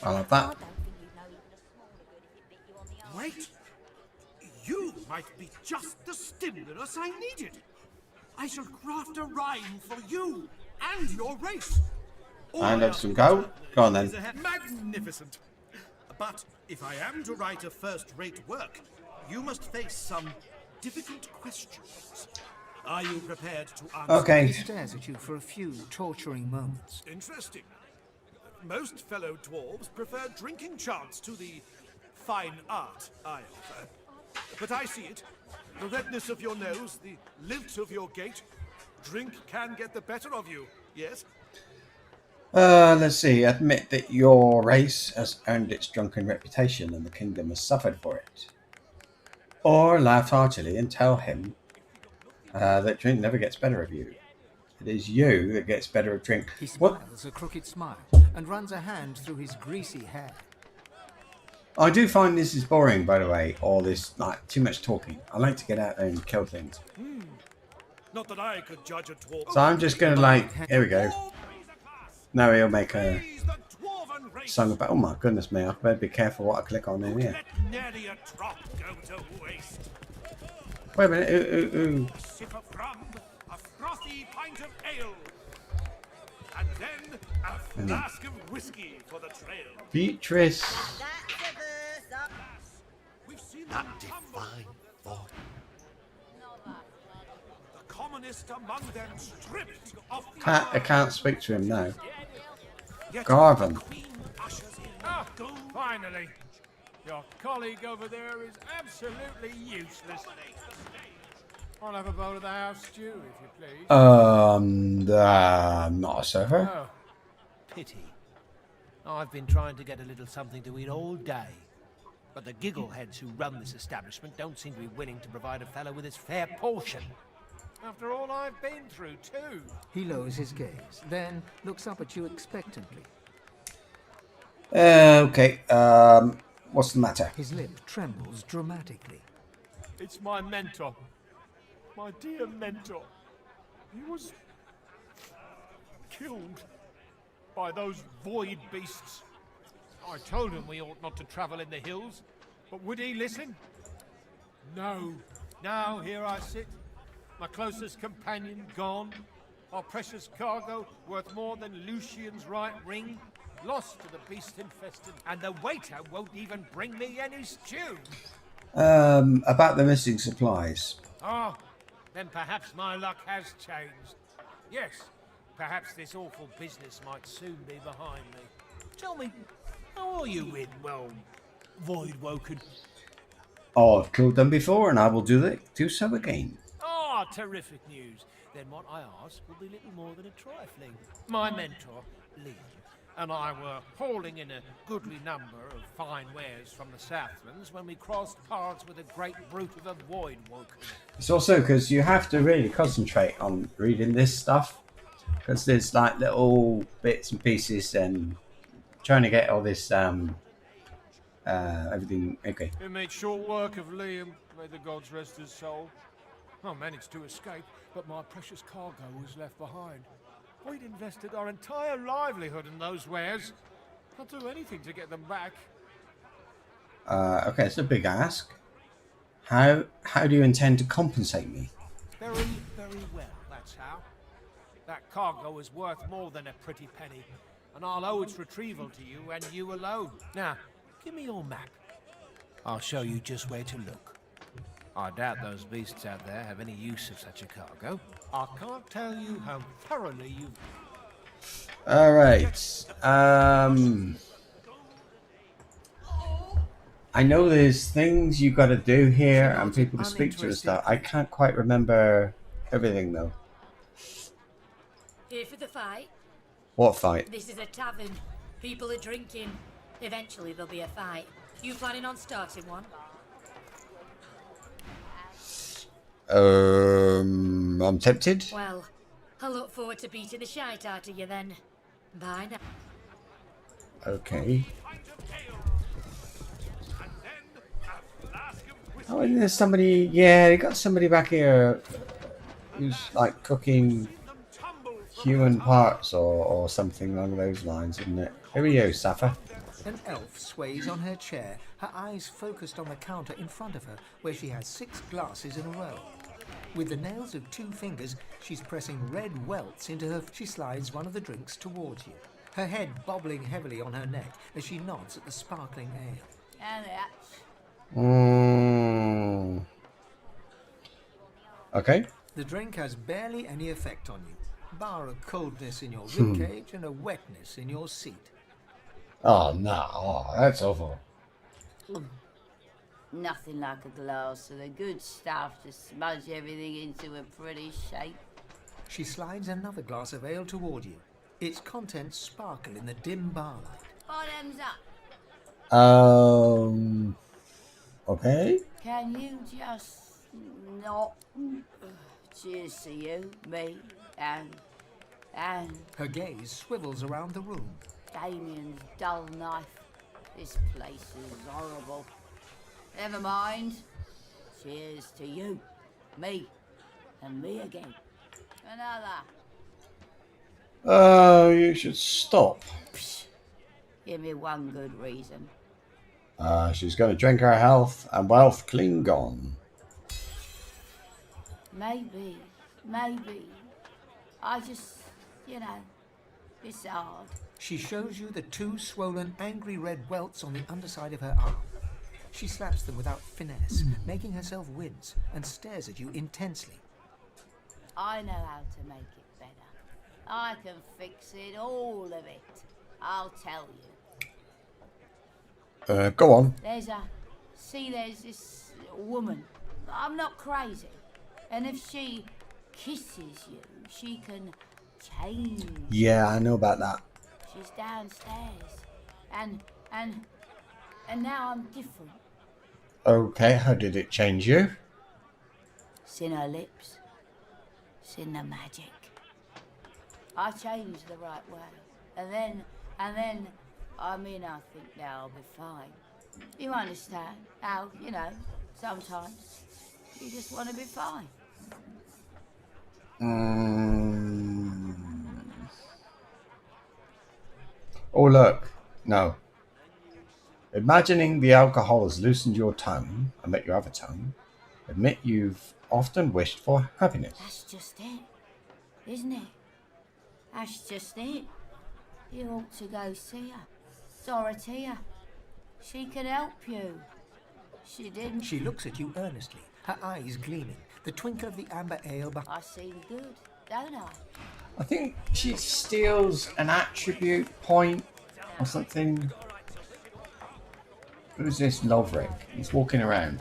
I'll have that. Wait! You might be just the stimulus I needed. I shall craft a rhyme for you and your race. And have some go. Go on then. Magnificent. But if I am to write a first-rate work, you must face some difficult questions. Are you prepared to answer? Okay. He stares at you for a few torturing moments. Interesting. Most fellow dwarves prefer drinking chants to the fine art I offer. But I see it. The redness of your nose, the lilt of your gait. Drink can get the better of you, yes? Let's see. Admit that your race has earned its drunken reputation and the kingdom has suffered for it. Or laugh heartily and tell him that drink never gets better of you. It is you that gets better of drink. He What? smiles a crooked smile and runs a hand through his greasy hair. I do find this is boring, by the way, all this, like, too much talking. I like to get out there and kill things. Not that I could judge a dwarf. So I'm just going to, like, here we go. Now he'll make a song about, oh my goodness me, I better be careful what I click on in here. Nary a drop go to waste. Wait a minute, ooh. A sip of rum, a frothy pint of ale, and then a flask of whiskey for the trail. Beatrice. We've seen that divine thought. The commonest among them stripped of I can't speak to him now. Yet Garvin. the queen ushers in Ah, finally. Your colleague over there is absolutely useless. I'll have a bowl of the house stew, if you please. Not a server. Oh, pity. I've been trying to get a little something to eat all day. But the giggleheads who run this establishment don't seem to be willing to provide a fellow with his fair portion. After all I've been through, too. He lowers his gaze, then looks up at you expectantly. Okay, what's the matter? His lip trembles dramatically. It's my mentor. My dear mentor. He was killed by those void beasts. I told him we ought not to travel in the hills, but would he listen? No. Now here I sit, my closest companion gone, our precious cargo worth more than Lucian's right ring, lost to the beast-infested, and the waiter won't even bring me any stew. About the missing supplies. Oh, then perhaps my luck has changed. Yes, perhaps this awful business might soon be behind me. Tell me, how are you in, well, Voidwoken? Oh, I've killed them before and I will do so again. Ah, terrific news. Then what I ask will be little more than a trifling. My mentor, Liam, and I were hauling in a goodly number of fine wares from the Southlands when we crossed paths with a great brute of a Voidwoken. It's also because you have to really concentrate on reading this stuff, because there's like little bits and pieces and trying to get all this everything. Okay. It made short work of Liam, may the gods rest his soul. I managed to escape, but my precious cargo was left behind. We'd invested our entire livelihood in those wares. I'll do anything to get them back. Okay, it's a big ask. How do you intend to compensate me? Very, very well, that's how. That cargo is worth more than a pretty penny, and I'll owe its retrieval to you and you alone. Now, give me your map. I'll show you just where to look. I doubt those beasts out there have any use of such a cargo. I can't tell you how thoroughly you've... All right. I know there's things you got to do here and people to speak to and stuff. I can't quite remember everything though. Here for the fight? What fight? This is a tavern. People are drinking. Eventually there'll be a fight. You planning on starting one? I'm tempted. Well, I look forward to beating the shite out of you then. Bye now. Okay. Oh, and there's somebody. Yeah, they got somebody back here who's like cooking human parts or something along those lines, isn't it? Who are you, Safa? An elf sways on her chair, her eyes focused on the counter in front of her, where she has 6 glasses in a row. With the nails of 2 fingers, she's pressing red welts into her. She slides one of the drinks towards you, her head bobbling heavily on her neck as she nods at the sparkling ale. And that. Okay. The drink has barely any effect on you, bar a coldness in your ribcage and a wetness in your seat. Oh, no. Oh, that's awful. Nothing like a glass of the good stuff to smudge everything into a pretty shape. She slides another glass of ale toward you. Its contents sparkle in the dim barlight. Bottoms up. Okay. Can you just not? Cheers to you, me, and Her gaze swivels around the room. Damien's dull knife. This place is horrible. Never mind. Cheers to you, me, and me again. Another. You should stop. Give me one good reason. She's going to drink her health and wealth clean gone. Maybe. I just, it's hard. She shows you the 2 swollen, angry red welts on the underside of her arm. She slaps them without finesse, making herself wince, and stares at you intensely. I know how to make it better. I can fix it, all of it. I'll tell you. Go on. There's this woman. I'm not crazy. And if she kisses you, she can change. Yeah, I know about that. She's downstairs. And now I'm different. Okay, how did it change you? It's in her lips. It's in the magic. I changed the right way. And then, I think now I'll be fine. You understand how, sometimes you just want to be fine. Oh, look. No. Imagining the alcohol has loosened your tongue, I bet you have a tongue, admit you've often wished for happiness. That's just it, isn't it? That's just it. You ought to go see her. Dorothea. She can help you. She didn't. She looks at you earnestly, her eyes gleaming, the twinkle of the amber ale. I seem good, don't I? I think she steals an attribute point or something. Who's this Loverick? He's walking around.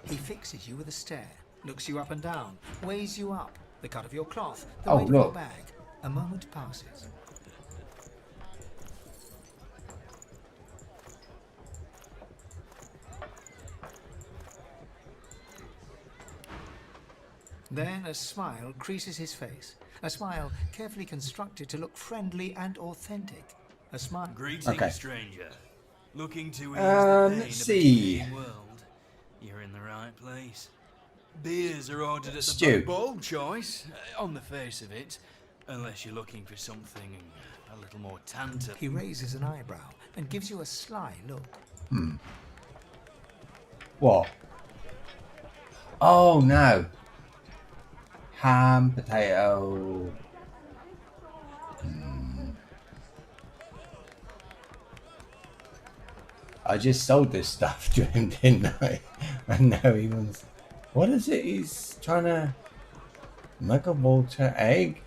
He fixes you with a stare, looks you up and down, weighs you up, the cut of your cloth, the Oh, weight of your look. bag. A moment passes. Then a smile creases his face. A smile carefully constructed to look friendly and authentic. A smile. Greetings, Okay. stranger. Looking to ease the pain let's of see. a decaying world. You're in the right place. Beers are ordered at the Stew. bold choice, on the face of it, unless you're looking for something a little more tantalizing. He raises an eyebrow and gives you a sly look. What? Oh, no. Ham, potato. I just sold this stuff to him, didn't I? And now he wants... What is it? He's trying to make a water egg?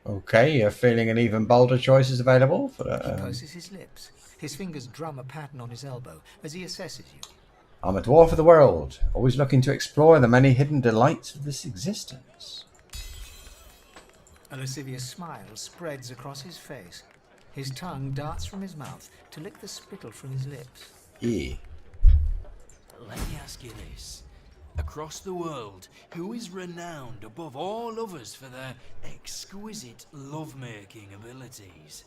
Okay, you're feeling an even bolder choice is available for He the... purses his lips. His fingers drum a pattern on his elbow as he assesses you. I'm a dwarf of the world, always looking to explore the many hidden delights of this existence. A lascivious smile spreads across his face. His tongue darts from his mouth to lick the spittle from his lips. Yeah. Let me ask you this. Across the world, who is renowned above all others for their exquisite lovemaking abilities?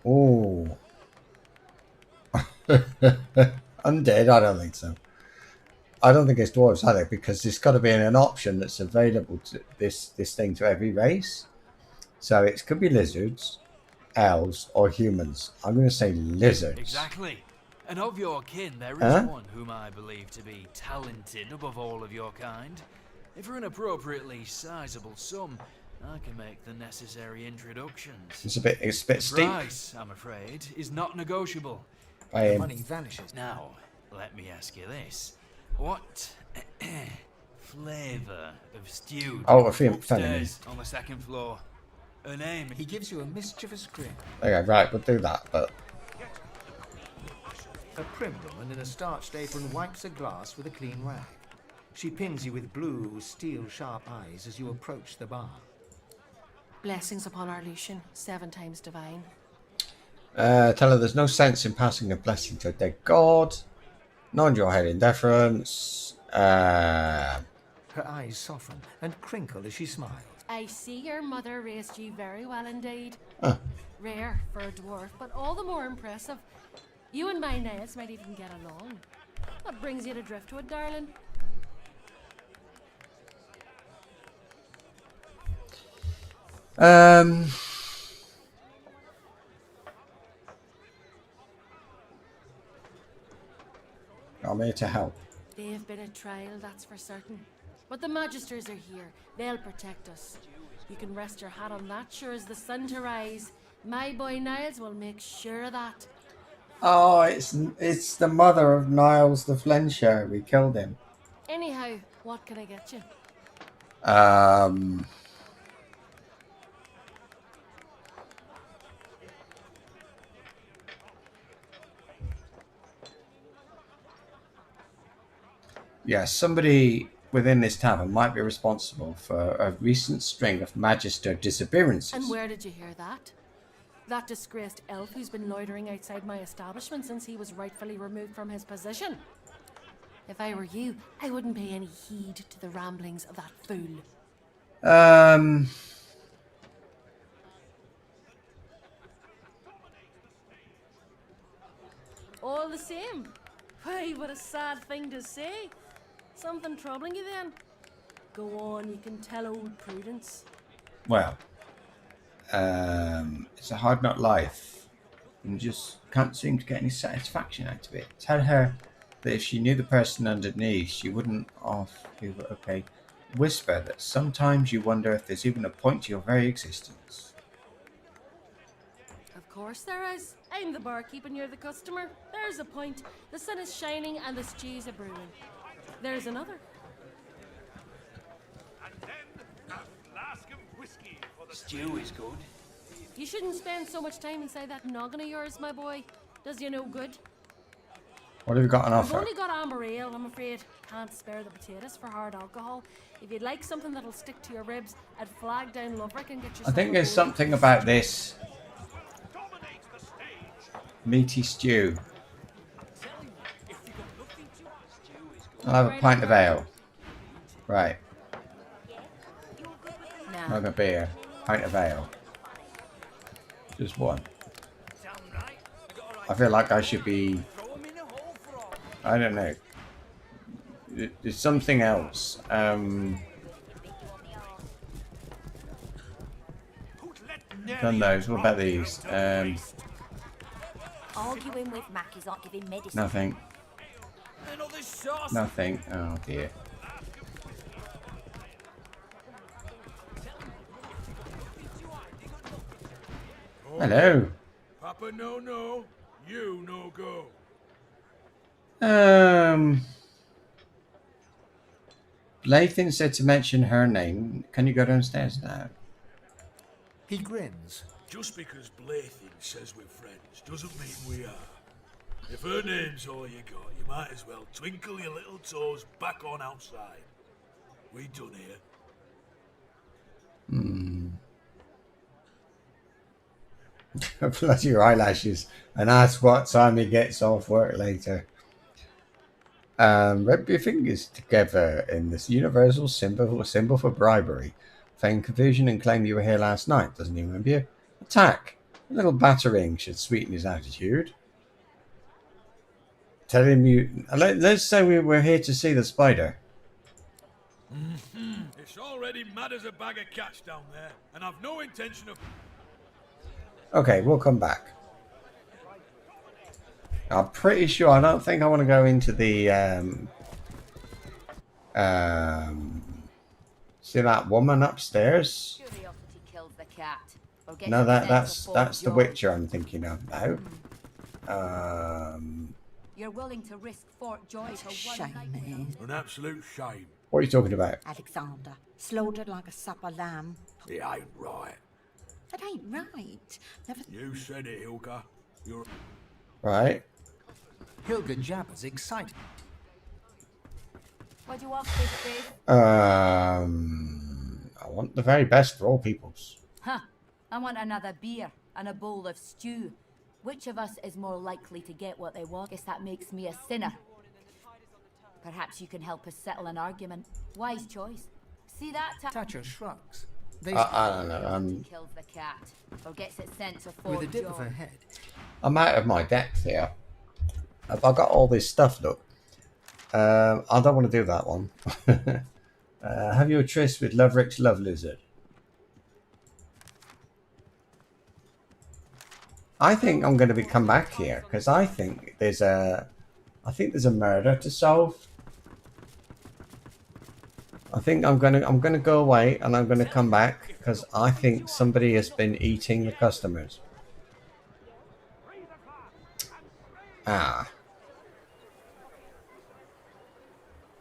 Oh. Undead? I don't think so. I don't think it's dwarves either, because there's got to be an option that's available to this thing to every race. So it could be lizards, elves, or humans. I'm going to say lizards. Exactly. And of your kin, there is Huh? one whom I believe to be talented above all of your kind. If for an appropriately sizable sum, I can make the necessary introductions. It's a bit The steep. price, I'm afraid, is not negotiable. The money vanishes. Now, let me ask you this. What flavour of stew Oh, I feel upstairs on the second floor? Her name... He gives you a mischievous grin. Okay, right, we'll do that, but... A prim woman in a starched apron wipes a glass with a clean rag. She pins you with blue, steel-sharp eyes as you approach the bar. Blessings upon our Lucian, 7 times divine. Tell her there's no sense in passing a blessing to a dead god. Nod your head in deference. Her eyes soften and crinkle as she smiles. I see your mother raised you very well indeed. Huh. Rare for a dwarf, but all the more impressive. You and my Niles might even get along. What brings you to Driftwood, darling? I'm here to help. They've been a trial, that's for certain. But the Magisters are here. They'll protect us. You can rest your hat on that, sure as the sun to rise. My boy Niles will make sure of that. Oh, it's the mother of Niles the Flensher. We killed him. Anyhow, what can I get you? Yeah, somebody within this tavern might be responsible for a recent string of Magister disappearances. And where did you hear that? That disgraced elf who's been loitering outside my establishment since he was rightfully removed from his position. If I were you, I wouldn't pay any heed to the ramblings of that fool. All the same. Why, what a sad thing to say. Something troubling you then? Go on, you can tell old Prudence. Well, it's a hard knock life. And just can't seem to get any satisfaction out of it. Tell her that if she knew the person underneath, she wouldn't okay. Whisper that sometimes you wonder if there's even a point to your very existence. Of course there is. I'm the barkeep and you're the customer. There's a point. The sun is shining and the stew's a brewing. There's another. Stew is good. You shouldn't spend so much time inside that noggin of yours, my boy. Does you no good. What have you got on I've offer? only got amber ale, I'm afraid. Can't spare the potatoes for hard alcohol. If you'd like something that'll stick to your ribs, I'd flag down Loverick and get yourself I think a there's bowl. something about this meaty stew. I'll have a pint of ale. Right. Not a beer. Pint of ale. Just one. I feel like I should be... I don't know. There's something else. Done those. What about these? Arguing with Mac is like giving medicine. Nothing. Nothing. Oh dear. Hello. Papa no, you no go. Lathan said to mention her name. Can you go downstairs now? He grins. Just because Blathin says we're friends doesn't mean we are. If her name's all you got, you might as well twinkle your little toes back on outside. We done here. Flutter your eyelashes and ask what time he gets off work later. Rub your fingers together in this universal symbol for bribery. Feign confusion and claim you were here last night. Doesn't he remember you? Attack. A little battering should sweeten his attitude. Tell him you. Let's say we're here to see the spider. It's already mad as a bag of cats down there, and I've no intention of... Okay, we'll come back. I'm pretty sure. I don't think I want to go into the. See that woman upstairs? Curiosity kills the cat. Or gets No, its sense of that's the joy. Witcher I'm thinking of now. You're willing to risk Fort Joy for one night. An absolute shame. What are you talking about? Alexander, slaughtered like a supper lamb. It ain't right. It ain't right. Never. You said it, Hilka. You're... Right. Hilga jabbers excited. What do you want, fish face? I want the very best for all peoples. Huh. I want another beer and a bowl of stew. Which of us is more likely to get what they want? Guess that makes me a sinner. Perhaps you can help us settle an argument. Wise choice. See that? Thatcher shrugs. I don't know. Kills the cat or gets its sense of With a Fort dip Joy. of her head. I'm out of my depth here. Have I got all this stuff? Look. I don't want to do that one. Have you a tryst with Lovric's Love Lizard? I think I'm going to come back here because I think there's a murder to solve. I think I'm gonna go away and I'm gonna come back because I think somebody has been eating the customers. Ah.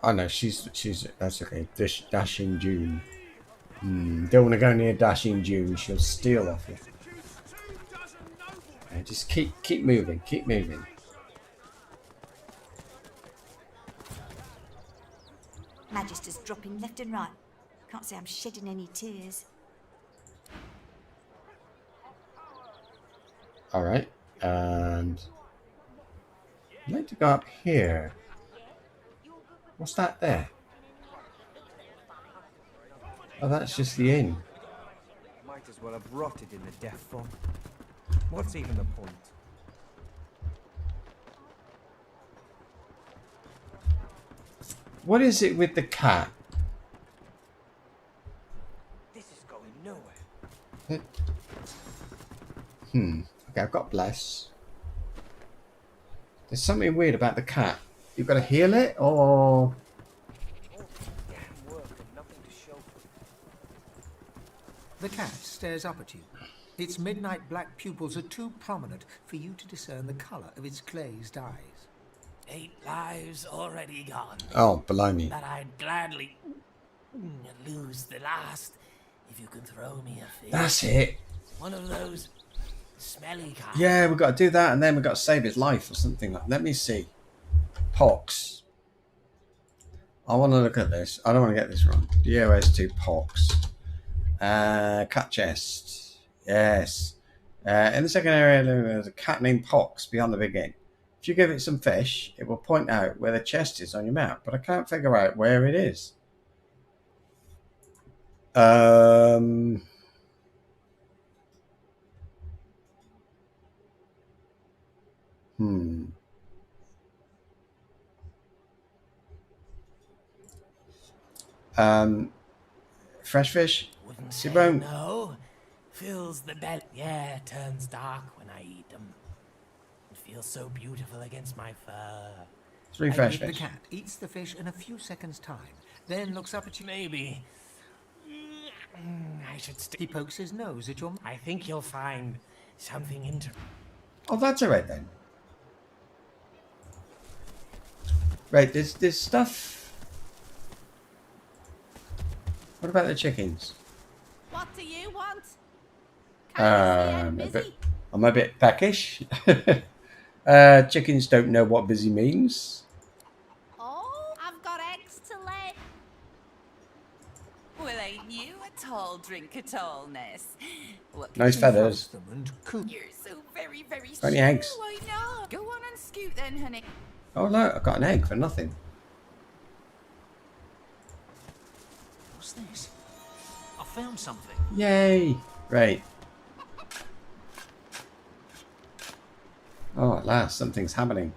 Oh no, she's that's okay. Dashing June. Don't want to go near Dashing June. She'll steal off you. Okay, just keep moving. Keep moving. Magister's dropping left and right. Can't say I'm shedding any tears. All right, and I'd like to go up here. What's that there? Oh, that's just the inn. Might as well have rotted in the death fog. What's even the point? What is it with the cat? This is going nowhere. Okay, I've got bless. There's something weird about the cat. You've got to heal it, or The cat stares up at you. Its midnight black pupils are too prominent for you to discern the colour of its glazed eyes. 8 lives already gone. oh, blimey. But I'd gladly lose the last if you can throw me a fish. That's it. One of those smelly kinds. Yeah, we've got to do that, and then we've got to save his life or something. Let me see. Pox. I want to look at this. I don't want to get this wrong. DOS2 Pox. Cat chest. Yes. In the second area, there's a cat named Pox beyond the big inn. If you give it some fish, it will point out where the chest is on your map, but I can't figure out where it is. Fresh fish? Wouldn't She say won't. no. Fills the belly. Yeah, turns dark when I eat them. It feels so beautiful against my fur. 3 fresh The fish. cat eats the fish in a few seconds' time, then looks up at you. Maybe. I should He pokes his nose at your... I think you'll find something interesting. Oh, that's all right then. Right, there's stuff. What about the chickens? What do you want? I'm a bit peckish. Chickens don't know what busy means. Oh, I've got eggs to lay. Well, ain't you a tall drink of tallness? What Nice can feathers. You're so very, very Got any sure, eggs? Why not? Go on and scoot then, honey. Oh look, I got an egg for nothing. What's this? I found something. Yay! Right. Oh, at last, something's happening.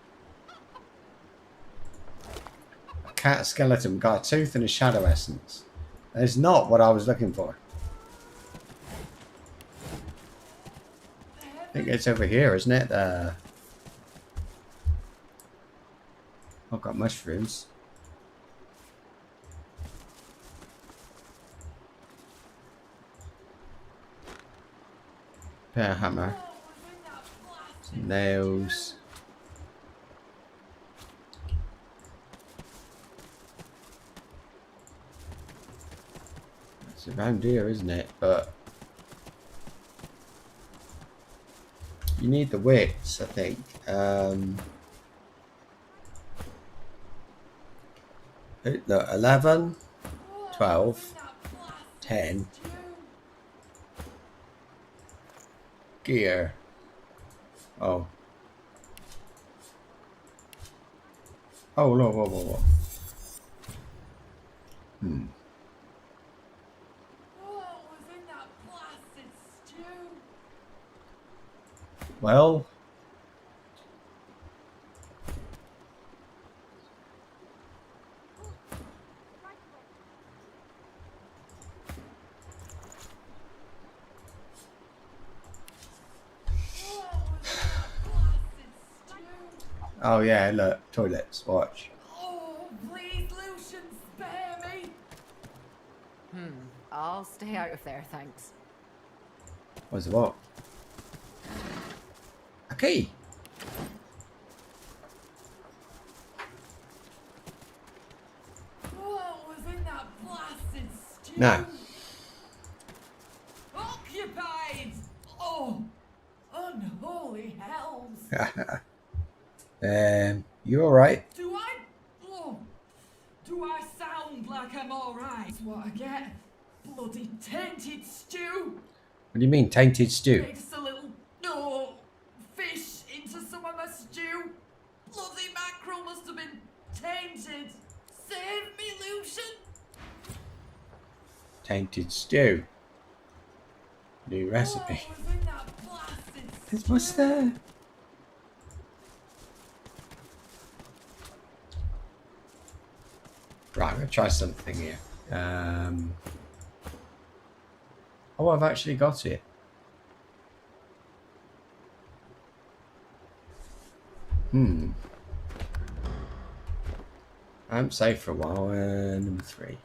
cat skeleton. We've got a tooth and a shadow essence. That is not what I was looking for. I think it's over here, isn't it? I've got mushrooms. Pair hammer. Some nails. It's around here, isn't it? But you need the wits, I think. Look, 11, 12, 10. Gear. Oh. Oh, no, whoa, whoa, whoa. Hmm. Well. Oh yeah, look, toilets, watch. Oh, please, Lucian, spare me. I'll stay out of there, thanks. What's the what? A key. What was in that blasted stew? No. Occupied! Oh, unholy hells. You alright? Do I sound like I'm alright? That's what I get. Bloody tainted stew. What do you mean, tainted stew? Mix a little, fish into some of my stew. Bloody mackerel must have been tainted. Save me, Lucian. Tainted stew. New recipe. What's there? Right, I'm going to try something here. Oh, I've actually got it. I'm safe for a while. Number 3.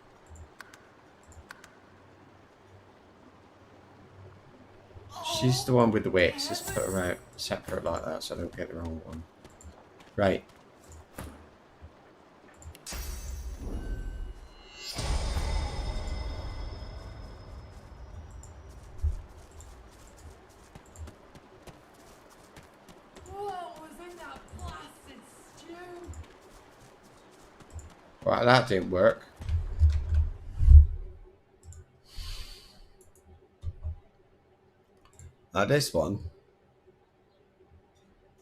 She's the one with the wits. Just put her out separate like that so I don't get the wrong one. Right. Right, that didn't work. Now this one.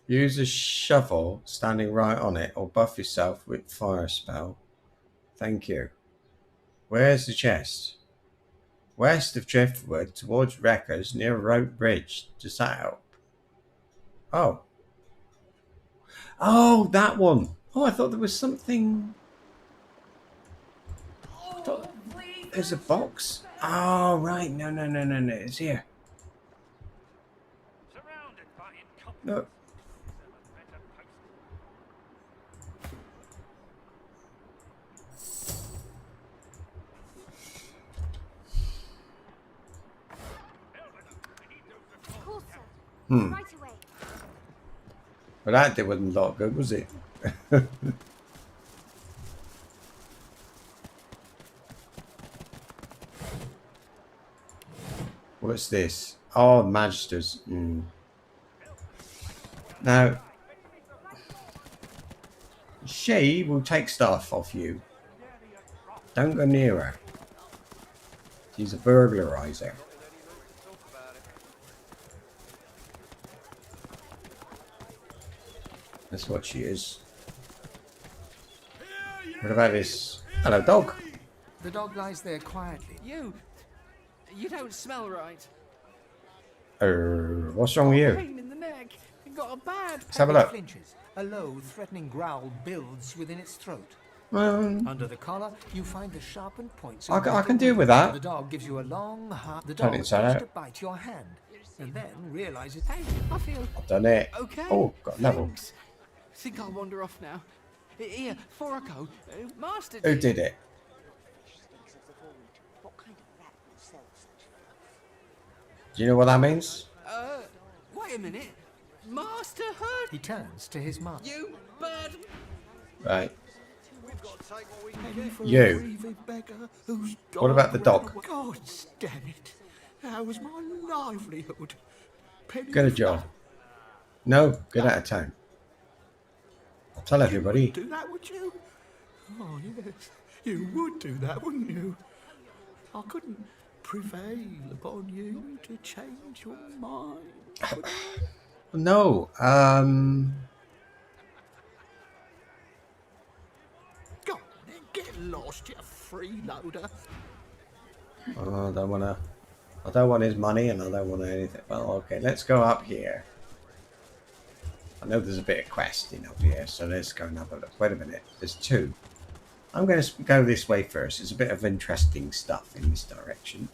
Use a shovel standing right on it or buff yourself with fire spell. Thank you. Where's the chest? West of Driftwood towards Wreckers near a rope bridge. Does that help? Oh. Oh, that one. Oh, I thought there was something... There's a box. Oh, right. No. It's here. Look. Right away. Well, that wasn't a lot good, was it? What's this? Oh, Magisters. Now, she will take stuff off you. Don't go near her. She's a burglarizer. That's what she is. What about this? Hello, dog. The dog lies there quietly. You don't smell right. What's wrong with you? Pain in the neck. You got a bad. Let's have a look. Flinches. A low, threatening growl builds within its throat. Under the collar, you find the sharpened points. I can deal with that. The dog gives you a long, hard. The Turn dog it inside starts out. to bite your hand, and then realizes, hey, I feel I've done it. okay. Oh, got a level. Thanks. Think I'll wander off now. Here, for a go. Master. Who did it? Do you know what that means? Wait a minute. Master Hood. He turns to his mother. You bird. Right. We've got to take what we can get. You. What about the dog? God damn it. That was my livelihood. Get a job. No, get out of town. I'll tell everybody. Do that, would you? Oh, yes. You would do that, wouldn't you? I couldn't prevail upon you to change your mind. No. Go on, then get lost, you freeloader. Oh, I don't want his money, and I don't want anything. Well, okay, let's go up here. I know there's a bit of questing up here, so let's go and have a look. Wait a minute, there's two. I'm going to go this way first. There's a bit of interesting stuff in this direction.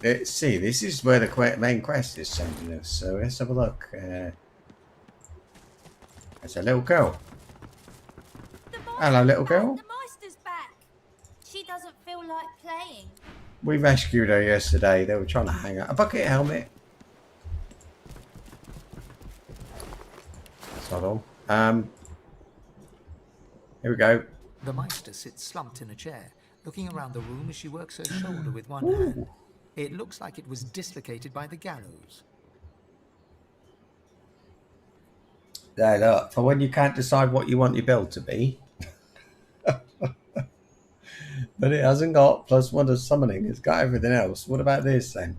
Let's see, this is where the main quest is sending us, so let's have a look. There's a little girl. Hello, little girl. The Meister's back. She doesn't feel like playing. We rescued her yesterday. They were trying to hang out. A bucket helmet. Sod on. Here we go. The Meister sits slumped in a chair, looking around the room as she works her shoulder with one hand. It looks like it was dislocated by the gallows. There, look. For when you can't decide what you want your build to be. But it hasn't got +1 to summoning. It's got everything else. What about this then?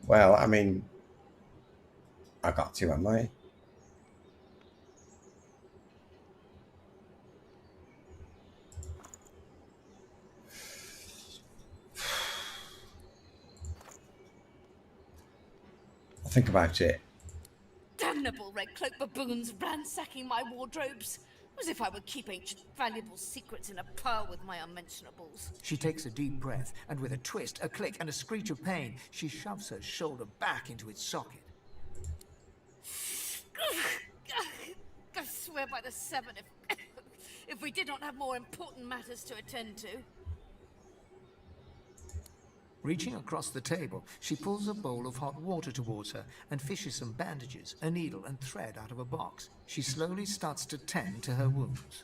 Well, I mean, I got to, haven't I? I'll think about it. Damnable red cloak baboons ransacking my wardrobes. As if I would keep ancient valuable secrets in a pile with my unmentionables. She takes a deep breath, and with a twist, a click, and a screech of pain, she shoves her shoulder back into its socket. I swear by the seven, if we did not have more important matters to attend to. Reaching across the table, she pulls a bowl of hot water towards her and fishes some bandages, a needle, and thread out of a box. She slowly starts to tend to her wounds.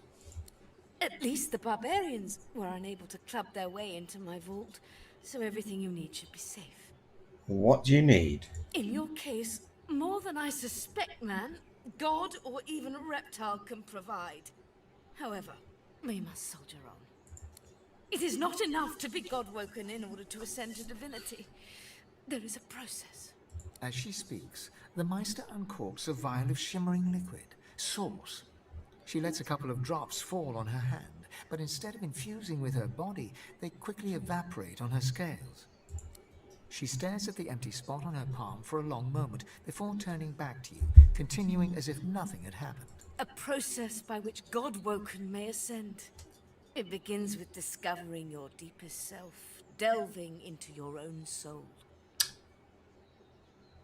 At least the barbarians were unable to club their way into my vault, so everything you need should be safe. What do you need? In your case, more than I suspect, man, god or even reptile can provide. However, we must soldier on. It is not enough to be god-woken in order to ascend to divinity. There is a process. As she speaks, the Meister uncorks a vial of shimmering liquid, sauce. She lets a couple of drops fall on her hand, but instead of infusing with her body, they quickly evaporate on her scales. She stares at the empty spot on her palm for a long moment before turning back to you, continuing as if nothing had happened. A process by which god-woken may ascend. It begins with discovering your deepest self, delving into your own soul.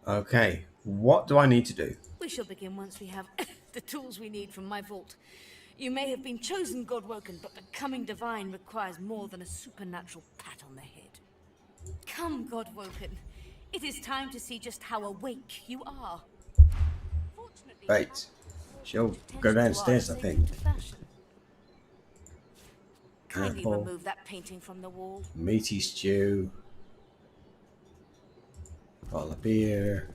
Okay, what do I need to do? We shall begin once we have the tools we need from my vault. You may have been chosen god-woken, but becoming divine requires more than a supernatural pat on the head. Come, god-woken. It is time to see just how awake you are. Right. She'll go downstairs, I think. Kindly Apple. remove that painting from the wall. Meaty stew. Bottle of beer.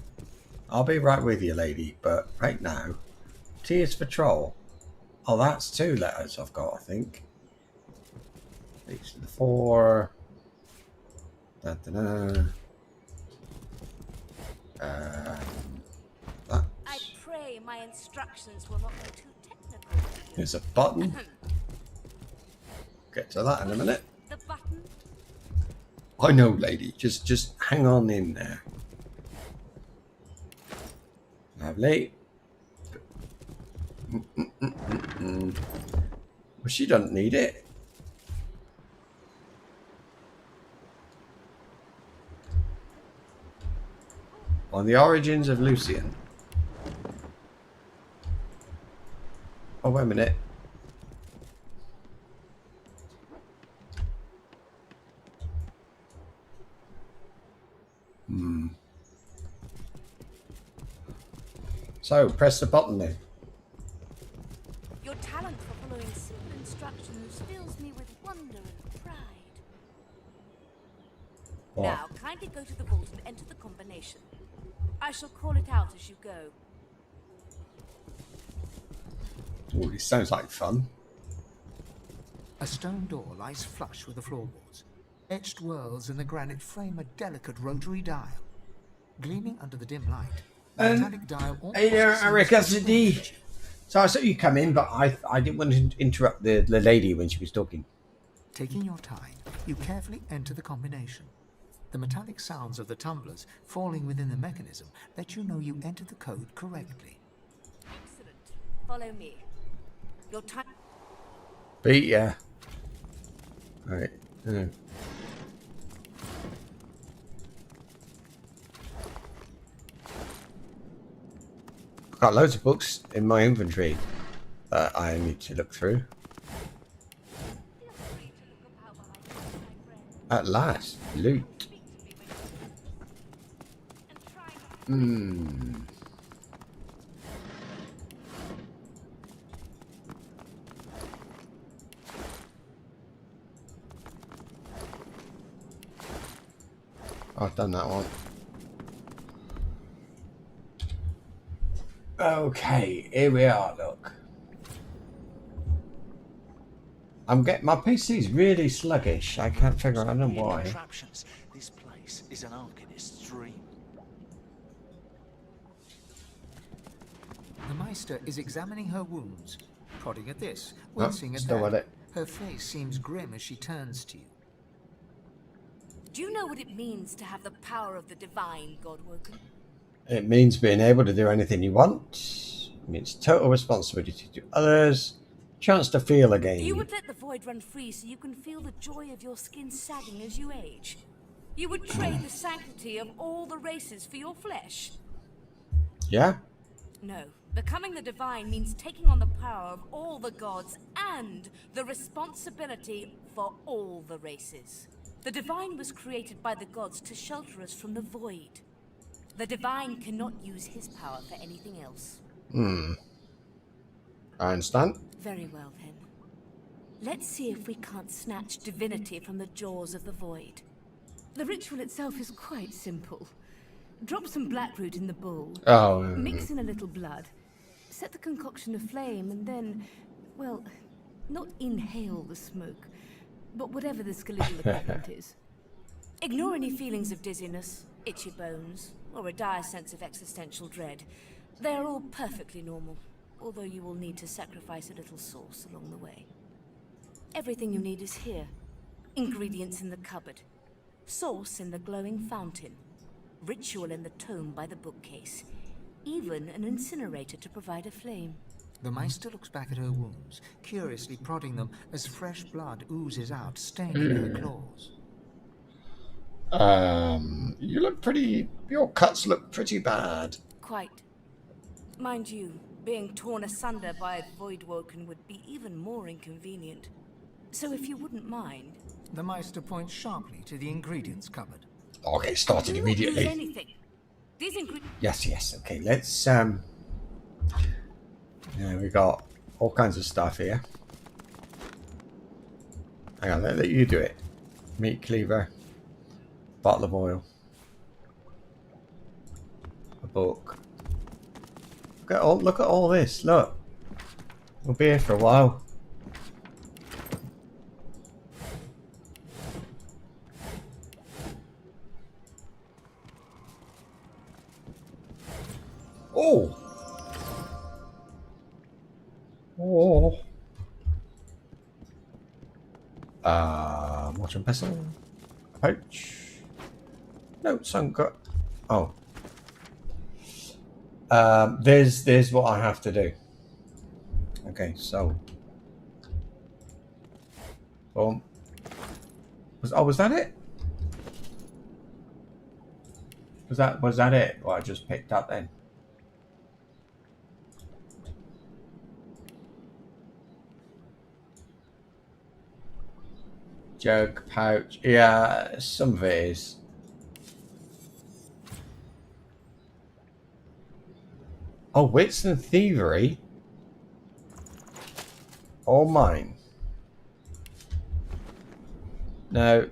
I'll be right with you, lady, but right now, Tears for Troll. Oh, that's 2 letters I've got, I think. These are the 4. Da, da, da. That. I pray my instructions will not be too technical. There's a button. Get to that in a minute. The button. I know, lady. Just hang on in there. Lovely. Well, she doesn't need it. On the origins of Lucian. Oh, wait a minute. So, press the button then. Your talent for following simple instructions fills me with wonder and pride. What? Now, kindly go to the vault and enter the combination. I shall call it out as you go. Oh, this sounds like fun. A stone door lies flush with the floorboards. Etched whorls in the granite frame a delicate rotary dial. Gleaming under the dim light, the metallic dial Hey there, Eric Cassidy. So I saw you come in, but I didn't want to interrupt the lady when she was talking. Taking your time, you carefully enter the combination. The metallic sounds of the tumblers falling within the mechanism let you know you entered the code correctly. Excellent. Follow me. Your time. Beat ya. Right. I've got loads of books in my inventory that I need to look through. At last, loot. I've done that one. Okay, here we are, look. I'm getting my PC's really sluggish. I can't figure out, I don't know why. This place is an alchemist's dream. The Meister is examining her wounds, prodding at this, wincing at still that. at it. Her face seems grim as she turns to you. Do you know what it means to have the power of the divine, Godwoken? It means being able to do anything you want. It means total responsibility to others. Chance to feel again. You would let the void run free so you can feel the joy of your skin sagging as you age. You would trade the sanctity of all the races for your flesh. Yeah? No. Becoming the divine means taking on the power of all the gods and the responsibility for all the races. The divine was created by the gods to shelter us from the void. The divine cannot use his power for anything else. I understand. Very well, then. Let's see if we can't snatch divinity from the jaws of the void. The ritual itself is quite simple. Drop some blackroot in the bowl. Oh. Mix in a little blood. Set the concoction aflame and then, well, not inhale the smoke, but whatever the skeletal equivalent is. Ignore any feelings of dizziness, itchy bones, or a dire sense of existential dread. They are all perfectly normal, although you will need to sacrifice a little sauce along the way. Everything you need is here. Ingredients in the cupboard. Sauce in the glowing fountain. Ritual in the tome by the bookcase. Even an incinerator to provide a flame. The Meister looks back at her wounds, curiously prodding them as fresh blood oozes out, staining her claws. You look pretty... Your cuts look pretty bad. Quite. Mind you, being torn asunder by a Voidwoken would be even more inconvenient. So if you wouldn't mind... The Meister points sharply to the ingredients cupboard. Okay, started Do not use immediately. anything. These ingredients... Yes. Okay, let's... Yeah, we got all kinds of stuff here. Hang on, let you do it. Meat cleaver. Bottle of oil. A book. Look at all this. Look. We'll be here for a while. Oh. Oh. Watching pestle. Pouch. No, some got. Oh. There's what I have to do. Okay, so. Boom. Was that it? Was that it? What I just picked up then? Jug, pouch. Yeah, some of it is. Oh, wits and thievery. All mine. No.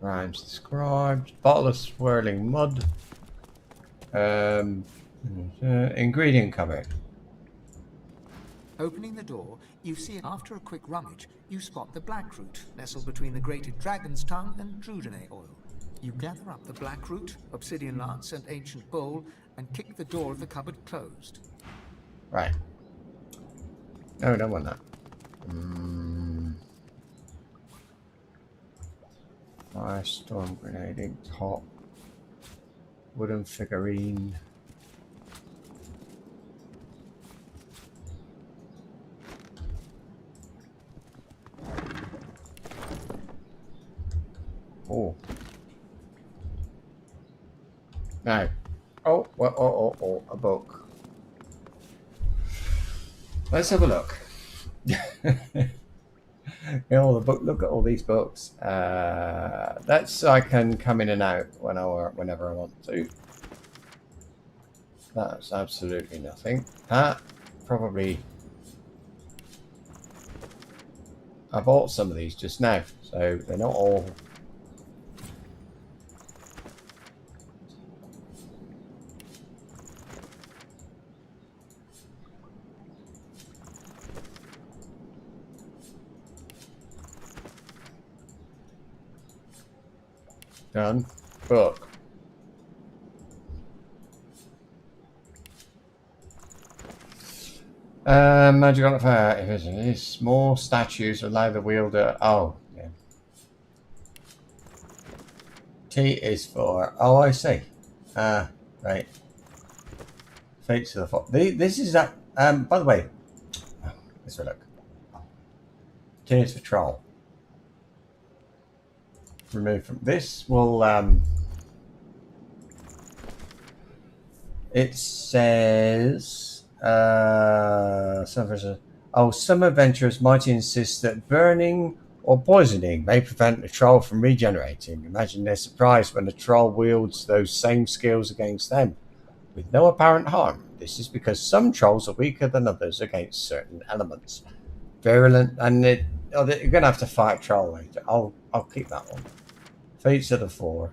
Rhymes described. Bottle of swirling mud. Ingredient cupboard. Opening the door, you see after a quick rummage, you spot the black root nestled between the grated dragon's tongue and Drudene oil. You gather up the black root, obsidian lance, and ancient bowl, and kick the door of the cupboard closed. Right. No, I don't want that. Firestorm grenade, ink top, wooden figurine. Oh. Now. Oh, a book. Let's have a look. The book. Look at all these books. That's so I can come in and out whenever I want to. That's absolutely nothing. That probably. I bought some of these just now, so they're not all. Done. Book. Magic on the fire. If it is small statues allow the wielder. Oh, yeah. T is for. Oh, I see. Right. Fates of the Fall. This is that. By the way, let's have a look. T is for troll. Remove from this will it says some adventurers might insist that burning or poisoning may prevent a troll from regenerating. Imagine their surprise when a troll wields those same skills against them with no apparent harm. This is because some trolls are weaker than others against certain elements. Virulent, and you're gonna have to fight troll later. I'll keep that one. Fates of the Four.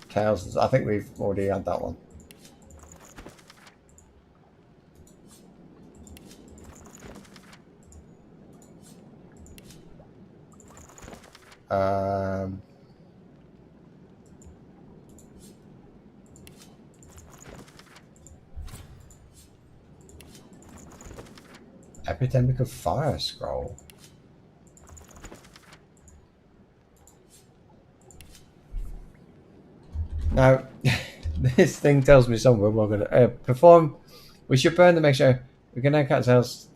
Tales. I think we've already had that one. Epidemic of Fire scroll. Now, this thing tells me somewhere we're going to perform. We should burn the mixture. We can now cut ourselves.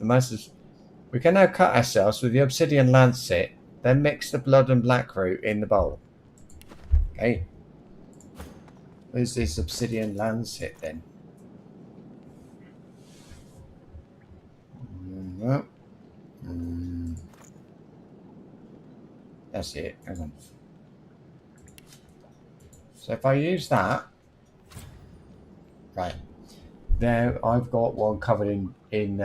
We can now cut ourselves with the obsidian lancet. Then mix the blood and black root in the bowl. Okay. Where's this obsidian lancet then? That's it. Hang on. So if I use that, right, there I've got one covered in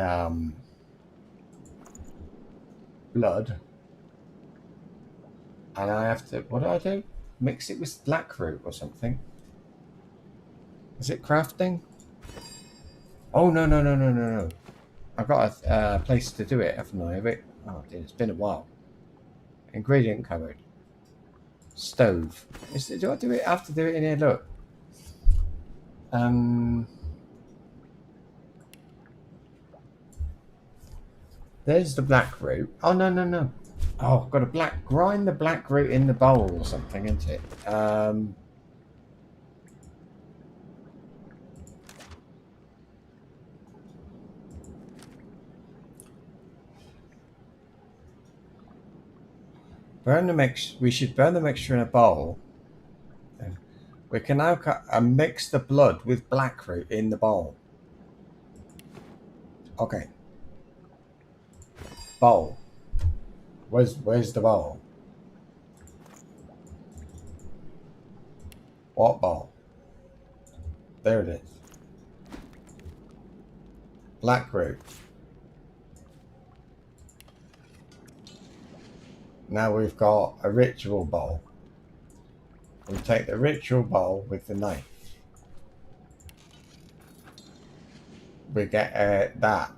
blood, and I have to. What do I do? Mix it with black root or something. Is it crafting? Oh no! I've got a place to do it, haven't I? Oh, it's been a while. Ingredient cupboard. Stove. Do I do it? I have to do it in here. Look. There's the black root. Oh no! Oh, I've got a grind the black root in the bowl or something, isn't it? Burn the mix. We should burn the mixture in a bowl. We can now mix the blood with black root in the bowl. Okay. Bowl. Where's the bowl? What bowl? There it is. Black root. Now we've got a ritual bowl. We'll take the ritual bowl with the knife. We get that.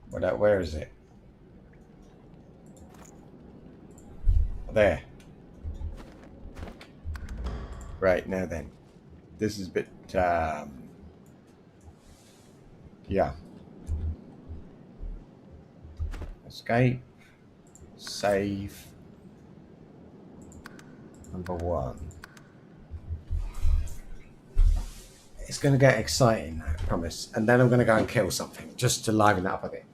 Where is it? There. Right, now then. This is a bit, yeah. Escape. Save. Number 1. It's going to get exciting, I promise. And then I'm going to go and kill something, just to liven it up a bit.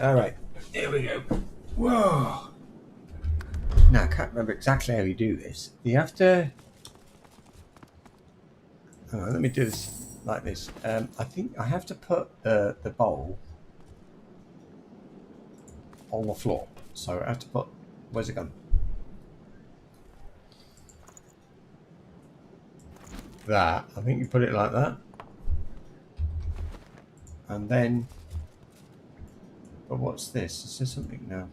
All right, here we go. Whoa. Now, I can't remember exactly how you do this. You have to... Oh, let me do this like this. I think I have to put the bowl on the floor. So I have to put... Where's it gone? That. I think you put it like that. And then... But what's this? Is there something now?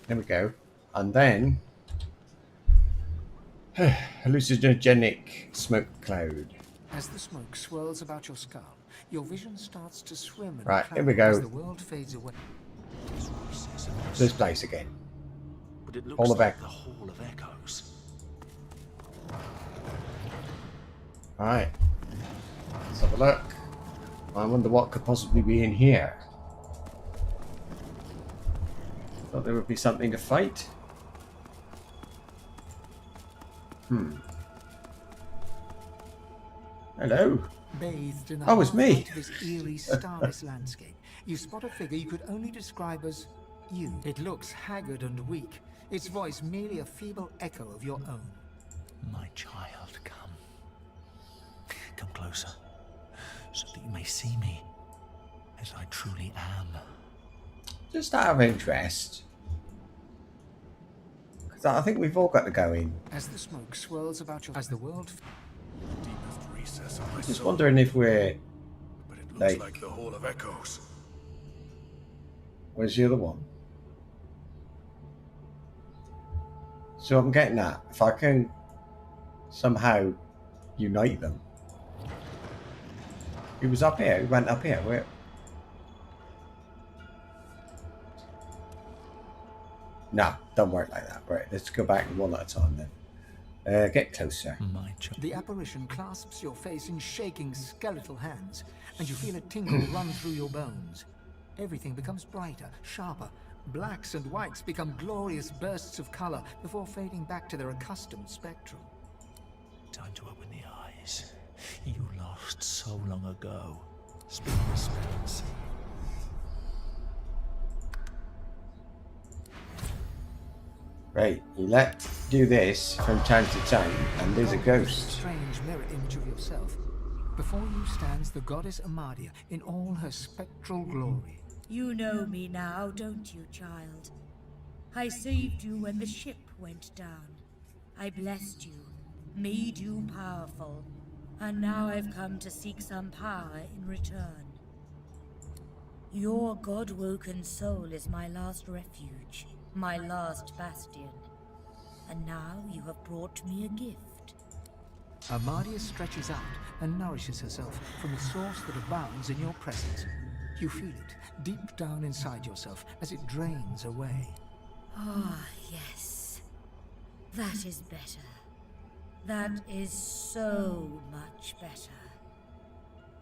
There we go. And then... hallucinogenic smoke cloud. As the smoke swirls about your skull, your vision starts to swim and Right, here we cloud go. as the world fades away. This place again. But it looks All the like back. the Hall of Echoes. Alright. Let's have a look. I wonder what could possibly be in here. Thought there would be something to fight. Hello. Bathed in the Oh, it's me. half-light of this eerie, starless landscape, you spot a figure you could only describe as you. It looks haggard and weak, its voice merely a feeble echo of your own. My child, come. Come closer, so that you may see me as I truly am. Just out of interest. Because I think we've all got to go in. As the smoke swirls about you, as the world... Deepest recess of my Just soul. wondering if we're... But it looks like the Hall of Echoes. Where's the other one? So I'm getting that. If I can somehow unite them. He was up here. He went up here. Where? No, don't work like that. Right, let's go back one at a time then. Get closer. The apparition clasps your face in shaking skeletal hands, and you feel a tingle run through your bones. Everything becomes brighter, sharper. Blacks and whites become glorious bursts of color before fading back to their accustomed spectrum. Time to open the eyes. You lost so long ago. Speak the spell and see. Right, you do this from time to time, and there's a ghost. Strange mirror image of yourself. Before you stands the goddess Amadia in all her spectral glory. You know me now, don't you, child? I saved you when the ship went down. I blessed you, made you powerful, and now I've come to seek some power in return. Your god-woken soul is my last refuge, my last bastion. And now you have brought me a gift. Amadia stretches out and nourishes herself from the source that abounds in your presence. You feel it deep down inside yourself as it drains away. Ah, yes. That is better. That is so much better.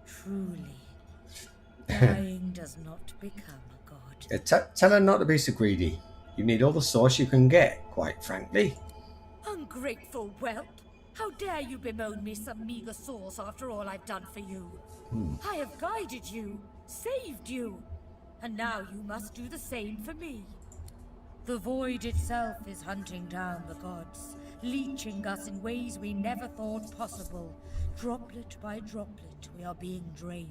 Truly, dying does not become a god. Tell her not to be so greedy. You need all the sauce you can get, quite frankly. Ungrateful whelp! How dare you bemoan me some meager sauce after all I've done for you? I have guided you, saved you, and now you must do the same for me. The void itself is hunting down the gods, leeching us in ways we never thought possible. Droplet by droplet, we are being drained.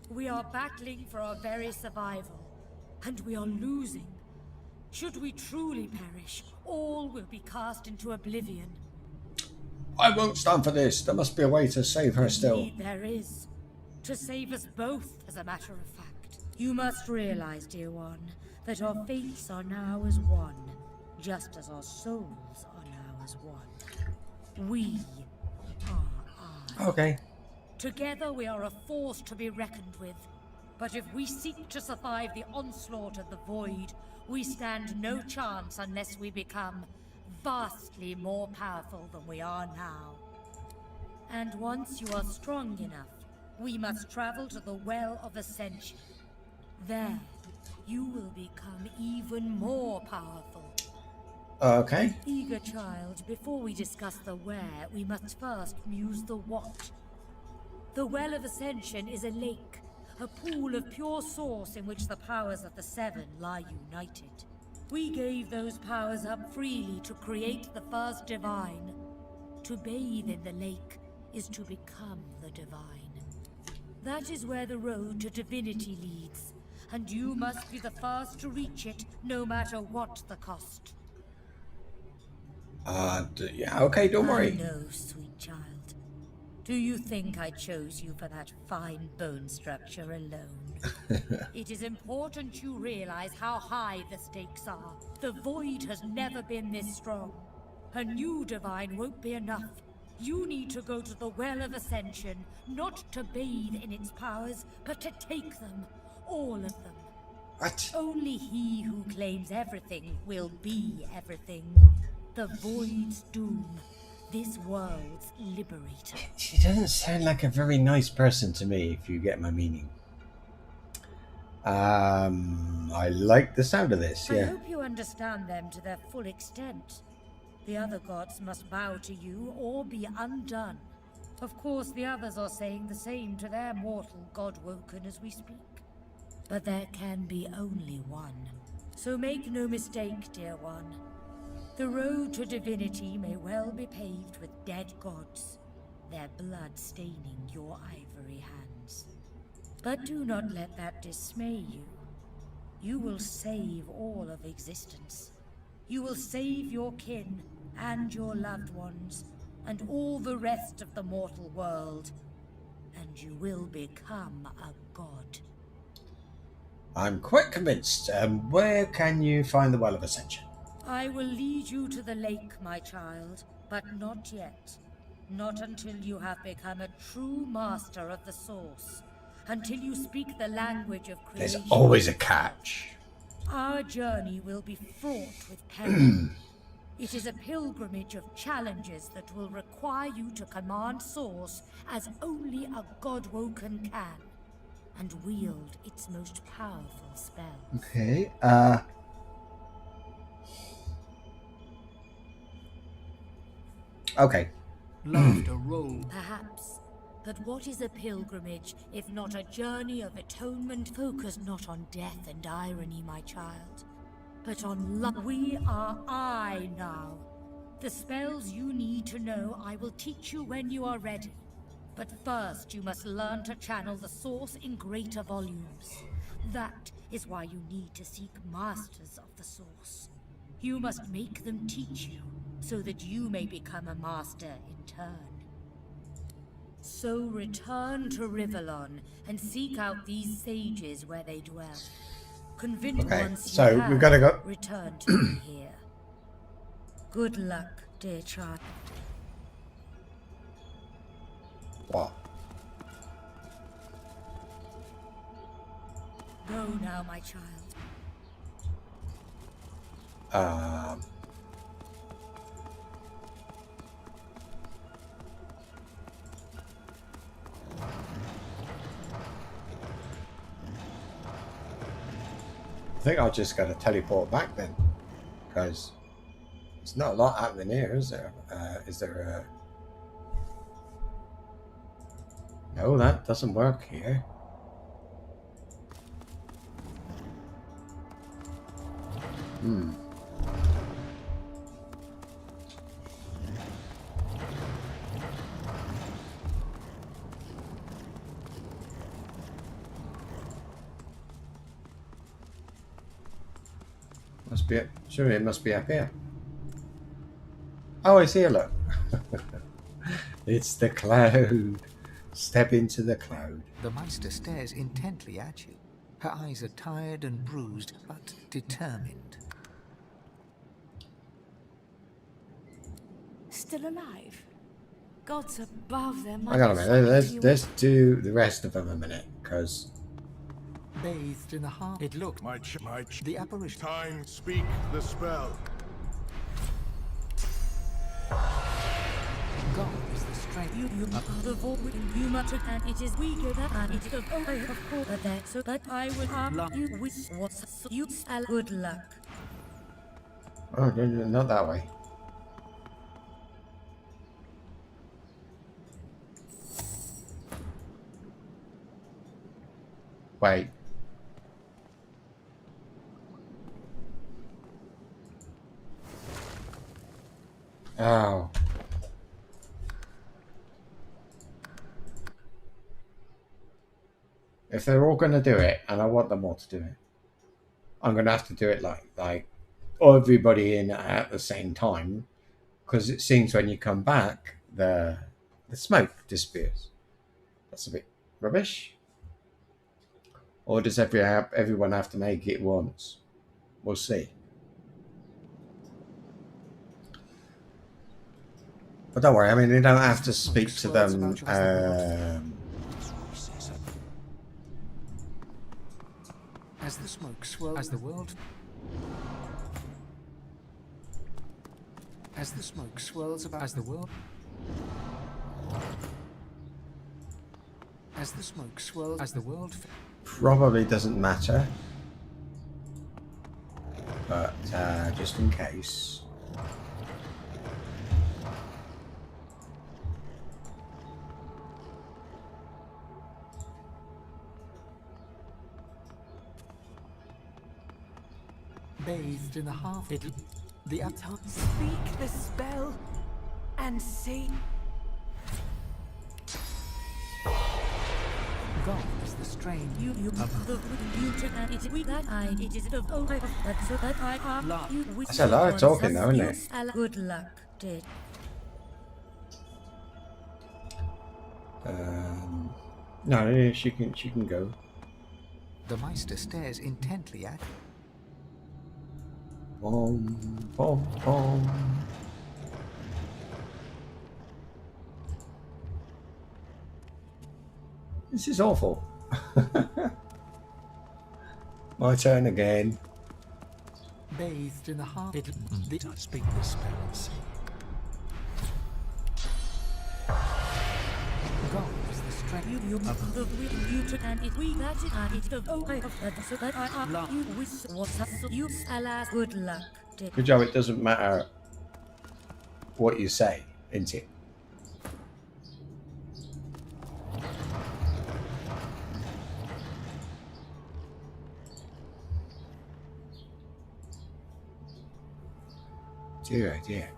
We are battling for our very survival, and we are losing. Should we truly perish, all will be cast into oblivion. I won't stand for this. There must be a way to save her still. Indeed there is. To save us both, as a matter of fact. You must realize, dear one, that our fates are now as one, just as our souls are now as one. We are I. Okay. Together we are a force to be reckoned with. But if we seek to survive the onslaught of the void, we stand no chance unless we become vastly more powerful than we are now. And once you are strong enough, we must travel to the Well of Ascension. There, you will become even more powerful. Okay. Eager child, before we discuss the where, we must first muse the what. The Well of Ascension is a lake, a pool of pure source in which the powers of the Seven lie united. We gave those powers up freely to create the first divine. To bathe in the lake is to become the divine. That is where the road to divinity leads, and you must be the first to reach it, no matter what the cost. Yeah, okay, don't worry. I know, sweet child. Do you think I chose you for that fine bone structure alone? It is important you realize how high the stakes are. The void has never been this strong. A new divine won't be enough. You need to go to the Well of Ascension, not to bathe in its powers, but to take them. All of them. What? Only he who claims everything will be everything. The void's doom. This world's liberator. She doesn't sound like a very nice person to me, if you get my meaning. I like the sound of this, I yeah. hope you understand them to their full extent. The other gods must bow to you or be undone. Of course, the others are saying the same to their mortal god-woken as we speak. But there can be only one. So make no mistake, dear one. The road to divinity may well be paved with dead gods, their blood staining your ivory hands. But do not let that dismay you. You will save all of existence. You will save your kin and your loved ones and all the rest of the mortal world. And you will become a god. I'm quite convinced. Where can you find the Well of Ascension? I will lead you to the lake, my child, but not yet. Not until you have become a true master of the Source. Until you speak the language of creation. There's always a catch. Our journey will be fraught with peril. It is a pilgrimage of challenges that will require you to command Source as only a Godwoken can, and wield its most powerful spells. Okay, Okay. Laughter rolled. Perhaps. But what is a pilgrimage if not a journey of atonement focused not on death and irony, my child, but on love? We are I now. The spells you need to know I will teach you when you are ready. But first you must learn to channel the Source in greater volumes. That is why you need to seek masters of the Source. You must make them teach you, so that you may become a master in turn. So return to Rivellon and seek out these sages where they dwell. Convince once so you have, we've got to go. Return to me here. Good luck, dear child. What? Go now, my child. I think I'll just got to teleport back then, because there's not a lot happening here, is there? Is there a... No, that doesn't work here. Must be, surely it must be up here. Oh, it's here, look. It's the cloud. Step into the cloud. The Meister stares intently at you. Her eyes are tired and bruised, but determined. Still alive? Gods above them. Hang on a minute. Let's do the rest of them a minute, because... Bathed in the heart, it looked the apparition. Time, speak the spell. God is the strength. You are the void, you muttered, and it is weaker than it is of course, but that so, but I will harm you with what you shall. Good luck. Oh, no, not that way. Wait. Oh. If they're all going to do it, and I want them all to do it, I'm going to have to do it like everybody in at the same time, because it seems when you come back, the smoke disappears. That's a bit rubbish. Or does everyone have to make it once? We'll see. But don't worry, I mean, you don't have to speak to them. As the smoke swirls, as the world about, as the smoke swirls, as the world. Probably doesn't matter, but just in case. Bathed in the half, the Speak the spell and see. God is the strain. That's a lot of talking, though, isn't it? Good luck, dear. No, yeah, she can go. The Meister stares intently at her. Bom, bom, bom. This is awful. My turn again. Bathed in the heart. I speak the spell and see. God is the strength. Good luck. Good job. It doesn't matter what you say, isn't it? Dear, dear.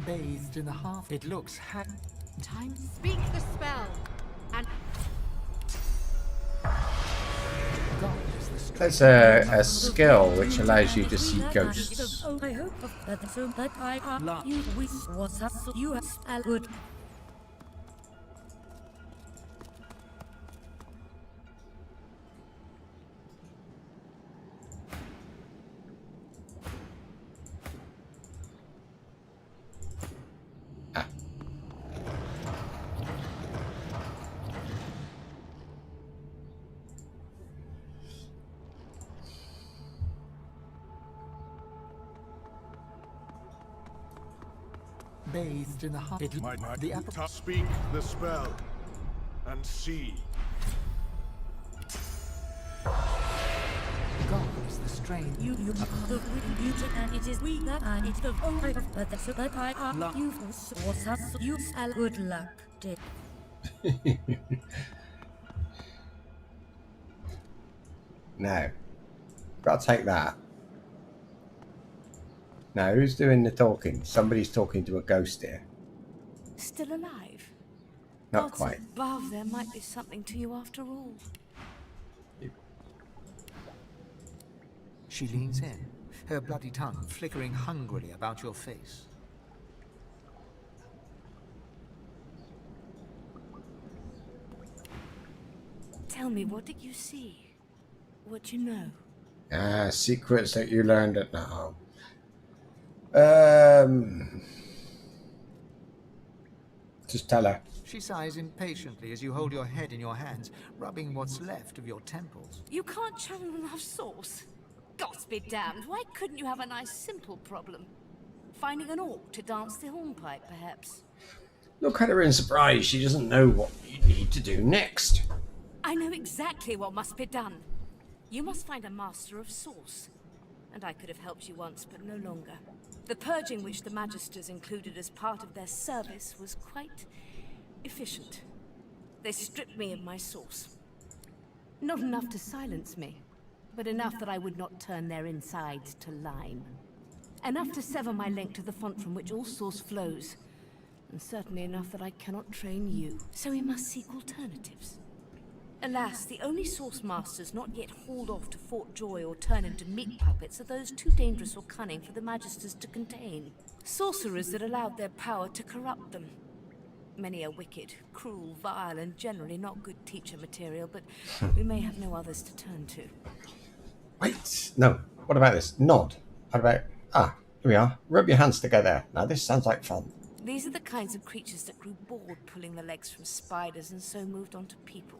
Bathed in the half. It looks Time to speak the spell. And God is the strength. There's a skill which allows you to see ghosts. I hope that I you was you good. Bathed in the heart. The apple. Speak the spell and see. God is the strain. You and it is we that I it the but I you was you good luck, dear. No. Gotta take that. Now, who's doing the talking? Somebody's talking to a ghost here. Still alive? Not Gods quite. above, there might be something to you after all. She leans in, her bloody tongue flickering hungrily about your face. Tell me, what did you see? What you know? Secrets that you learned at now. Just tell her. She sighs impatiently as you hold your head in your hands, rubbing what's left of your temples. You can't channel enough sauce. Gods be damned, why couldn't you have a nice simple problem? Finding an orc to dance the hornpipe, perhaps? Look at her in surprise. She doesn't know what you need to do next. I know exactly what must be done. You must find a master of sauce. And I could have helped you once, but no longer. The purging which the Magisters included as part of their service was quite efficient. They stripped me of my sauce. Not enough to silence me, but enough that I would not turn their insides to lime. Enough to sever my link to the font from which all source flows, and certainly enough that I cannot train you. So we must seek alternatives. Alas, the only source masters not yet hauled off to Fort Joy or turned into meat puppets are those too dangerous or cunning for the Magisters to contain. Sorcerers that allowed their power to corrupt them. Many are wicked, cruel, vile, and generally not good teacher material, but we may have no others to turn to. Wait, no. What about this? Nod. How about... here we are. Rub your hands together. Now this sounds like fun. These are the kinds of creatures that grew bored pulling the legs from spiders and so moved on to people.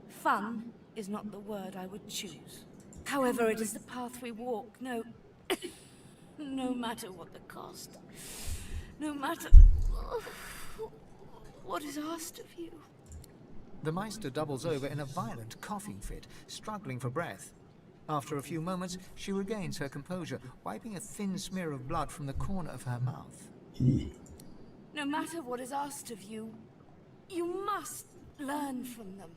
Fun is not the word I would choose. However, it is the path we walk, no matter what the cost. No matter what is asked of you. The Meister doubles over in a violent coughing fit, struggling for breath. After a few moments, she regains her composure, wiping a thin smear of blood from the corner of her mouth. No matter what is asked of you, you must learn from them.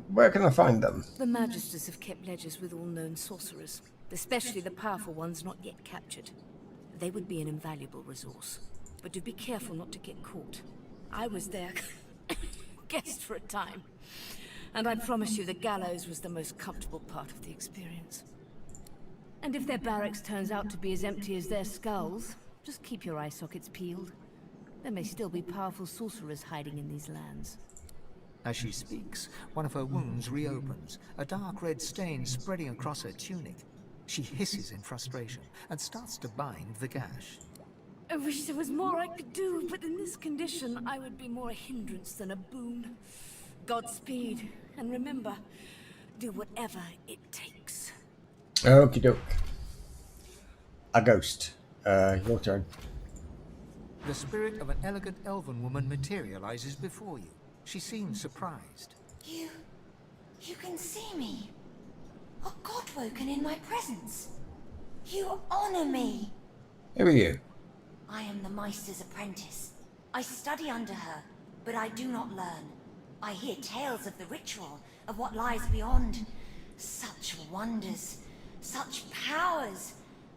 Where can I find them? The Magisters have kept ledgers with all known sorcerers, especially the powerful ones not yet captured. They would be an invaluable resource, but do be careful not to get caught. I was there, guest for a time. And I promise you the gallows was the most comfortable part of the experience. And if their barracks turns out to be as empty as their skulls, just keep your eye sockets peeled. There may still be powerful sorcerers hiding in these lands. As she speaks, one of her wounds reopens, a dark red stain spreading across her tunic. She hisses in frustration and starts to bind the gash. I wish there was more I could do, but in this condition, I would be more a hindrance than a boon. Godspeed, and remember, do whatever it takes. Okie doke. A ghost. Your turn. The spirit of an elegant elven woman materializes before you. She seems surprised. You can see me. A god woken in my presence. You honor me. Who are you? I am the Meister's apprentice. I study under her, but I do not learn. I hear tales of the ritual, of what lies beyond. Such wonders, such powers.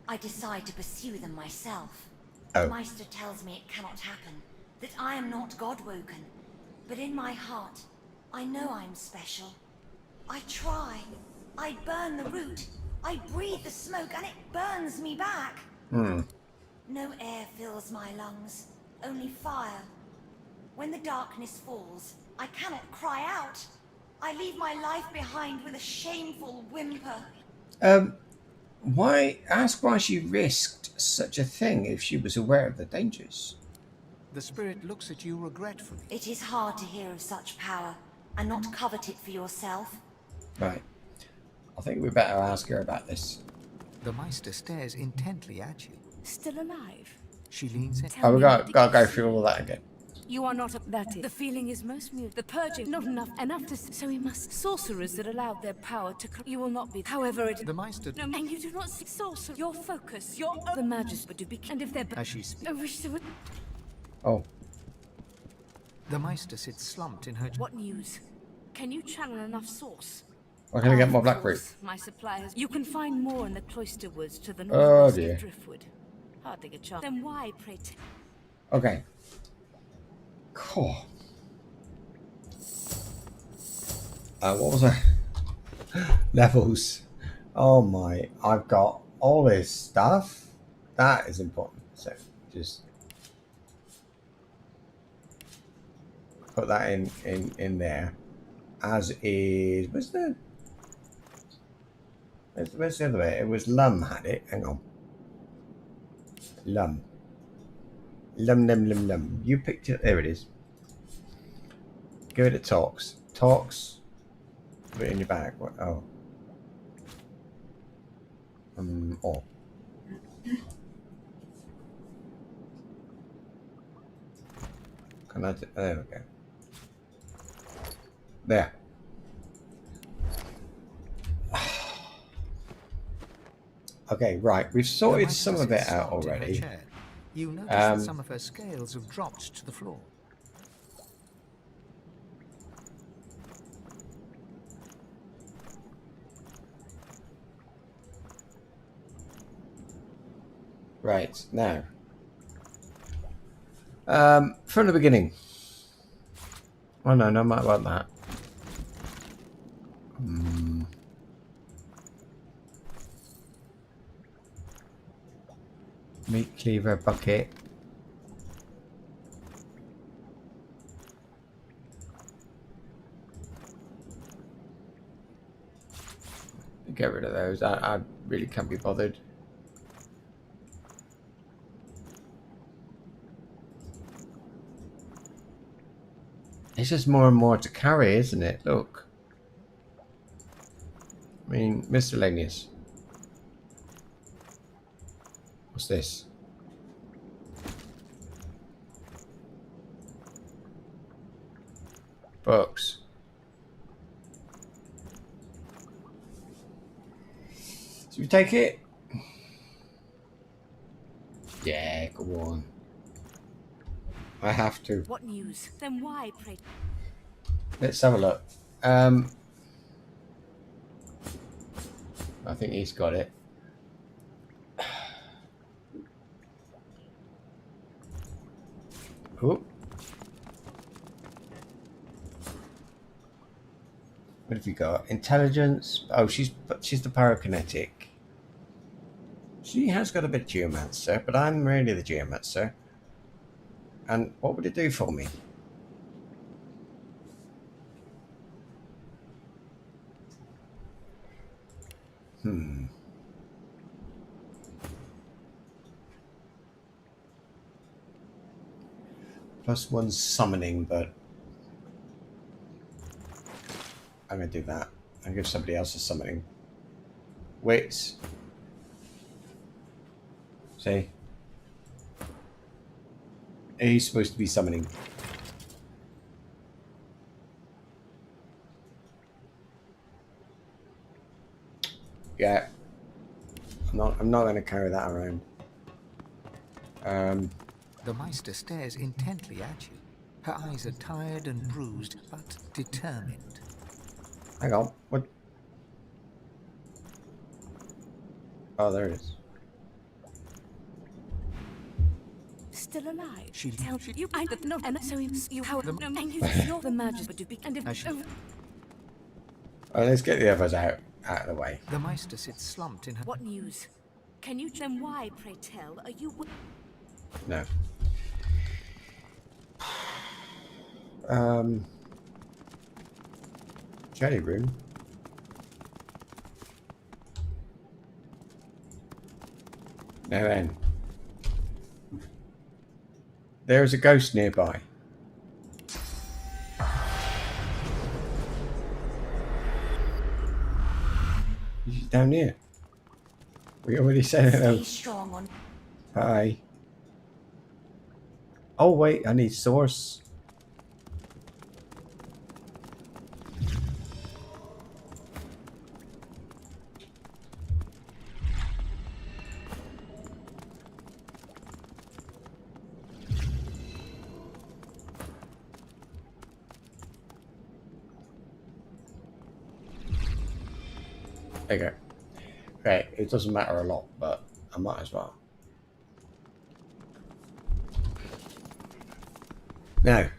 I decide to pursue them myself. The Meister tells me it cannot happen, that I am not god-woken. But in my heart, I know I'm special. I try. I burn the root. I breathe the smoke and it burns me back. No air fills my lungs, only fire. When the darkness falls, I cannot cry out. I leave my life behind with a shameful whimper. Ask why she risked such a thing if she was aware of the dangers. The spirit looks at you regretfully. It is hard to hear of such power and not covet it for yourself. Right. I think we better ask her about this. The Meister stares intently at you. Still alive? She leans in. We gotta go through all that again. You are not that is. The feeling is most mute. The purging not enough to so we must. Sorcerers that allowed their power to you will not be. However it The Meister. No, and you do not see sorcerer. Your focus, your the majesty to be and if they're As she speaks. I wish there would. Oh. The Meister sits slumped in her. What news? Can you channel enough source? Where can I get more black root? My supply has. You can find more in the cloister woods to the northwest of Driftwood. Hardly a chance. Then why, pray? Okay. Cool. What was I? Levels. Oh my! I've got all this stuff. That is important. So just put that in there. As is. Where's the other way? It was Lum had it. Hang on. Lum. Lum. You picked it. There it is. Go to Talks. Talks. Put it in your bag. What? Oh. Oh. Can I? There we go. There. Okay, right. We've sorted some of it out already. You notice that some of her scales have dropped to the floor. Right, now. From the beginning. Oh no, no matter about that. Meat cleaver bucket. Get rid of those. I really can't be bothered. It's just more and more to carry, isn't it? Look. I mean, miscellaneous. What's this? Books. Should we take it? Yeah, go on. I have to. What news? Then why, pray? Let's have a look. I think he's got it. Oh. What have you got? Intelligence. Oh, she's the pyrokinetic. She has got a bit of geomancer, but I'm really the geomancer. And what would it do for me? +1 summoning, but I'm going to do that. I'll give somebody else a summoning. Wits. See? He's supposed to be summoning. Yeah. I'm not going to carry that around. The Meister stares intently at you. Her eyes are tired and bruised, but determined. Hang on. What? Oh, there it is. Still alive. She Tell you I did not, and so you how and you you're the majesty to be and if Oh, let's get the others out of the way. The Meister sits slumped in her. What news? Can you then why, pray tell, are you No. Jelly room. Now then. There's a ghost nearby. He's down here. We already said hello. strong on Hi. Oh wait, I need source. There you go. Okay, it doesn't matter a lot, but I might as well. Now.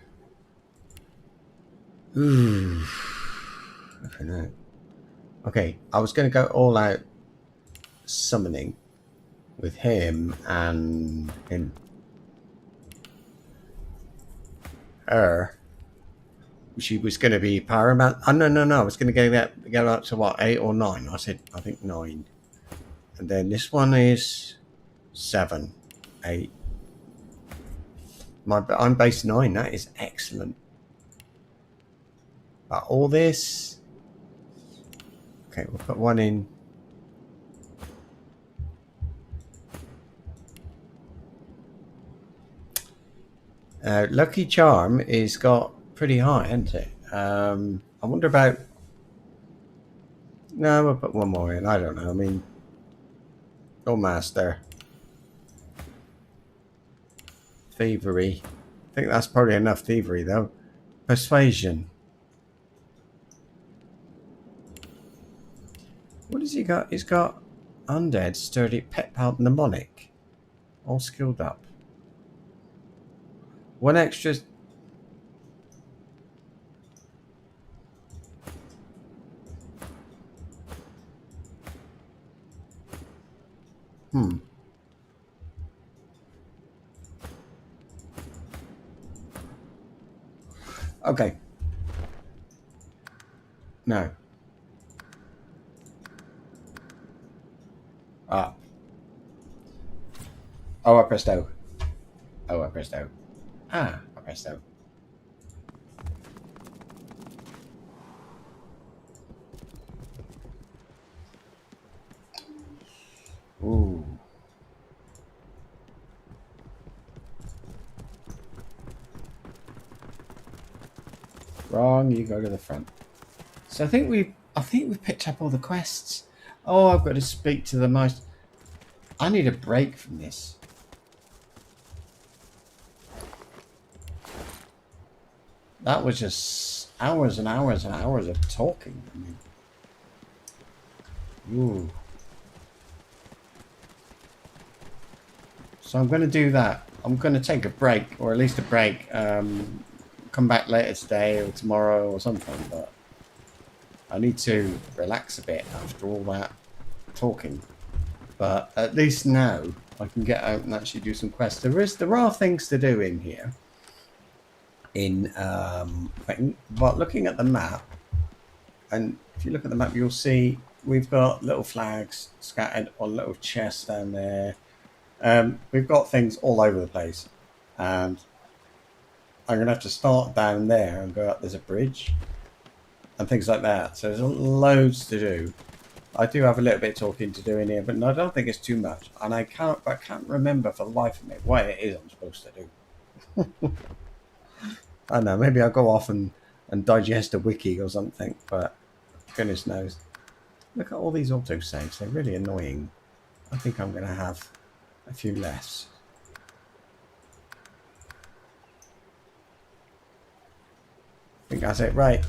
Okay, I was going to go all out summoning with him and him. Her. She was going to be paramount. Oh, no. I was going to get up to what, 8 or 9? I said, I think 9. And then this one is 7, 8. I'm base 9. That is excellent. But all this. Okay, we'll put one in. Lucky Charm is got pretty high, isn't it? I wonder about. No, we'll put one more in. I don't know. I mean, go master. Thievery. I think that's probably enough thievery, though. Persuasion. What has he got? He's got Undead, Sturdy, Pet Pal, Mnemonic. All skilled up. One extra. Okay. No. Ah. Oh, I pressed O. Oh, I pressed O. Ah, I pressed O. Ooh. Wrong, you go to the front. So I think we've picked up all the quests. Oh, I've got to speak to the most. I need a break from this. That was just hours and hours and hours of talking. I mean, ooh. So I'm going to do that. I'm going to take a break, or at least a break. Come back later today or tomorrow or something. But I need to relax a bit after all that talking. But at least now I can get out and actually do some quests. There are things to do in here. But looking at the map, and if you look at the map, you'll see we've got little flags scattered on little chests down there. We've got things all over the place, and I'm gonna have to start down there and go up. There's a bridge and things like that. So there's loads to do. I do have a little bit of talking to do in here, but no, I don't think it's too much. And I can't remember for the life of me what it is I'm supposed to do. I don't know, maybe I'll go off and digest a wiki or something, but goodness knows. Look at all these autosaves, they're really annoying. I think I'm going to have a few less. I think that's it, right.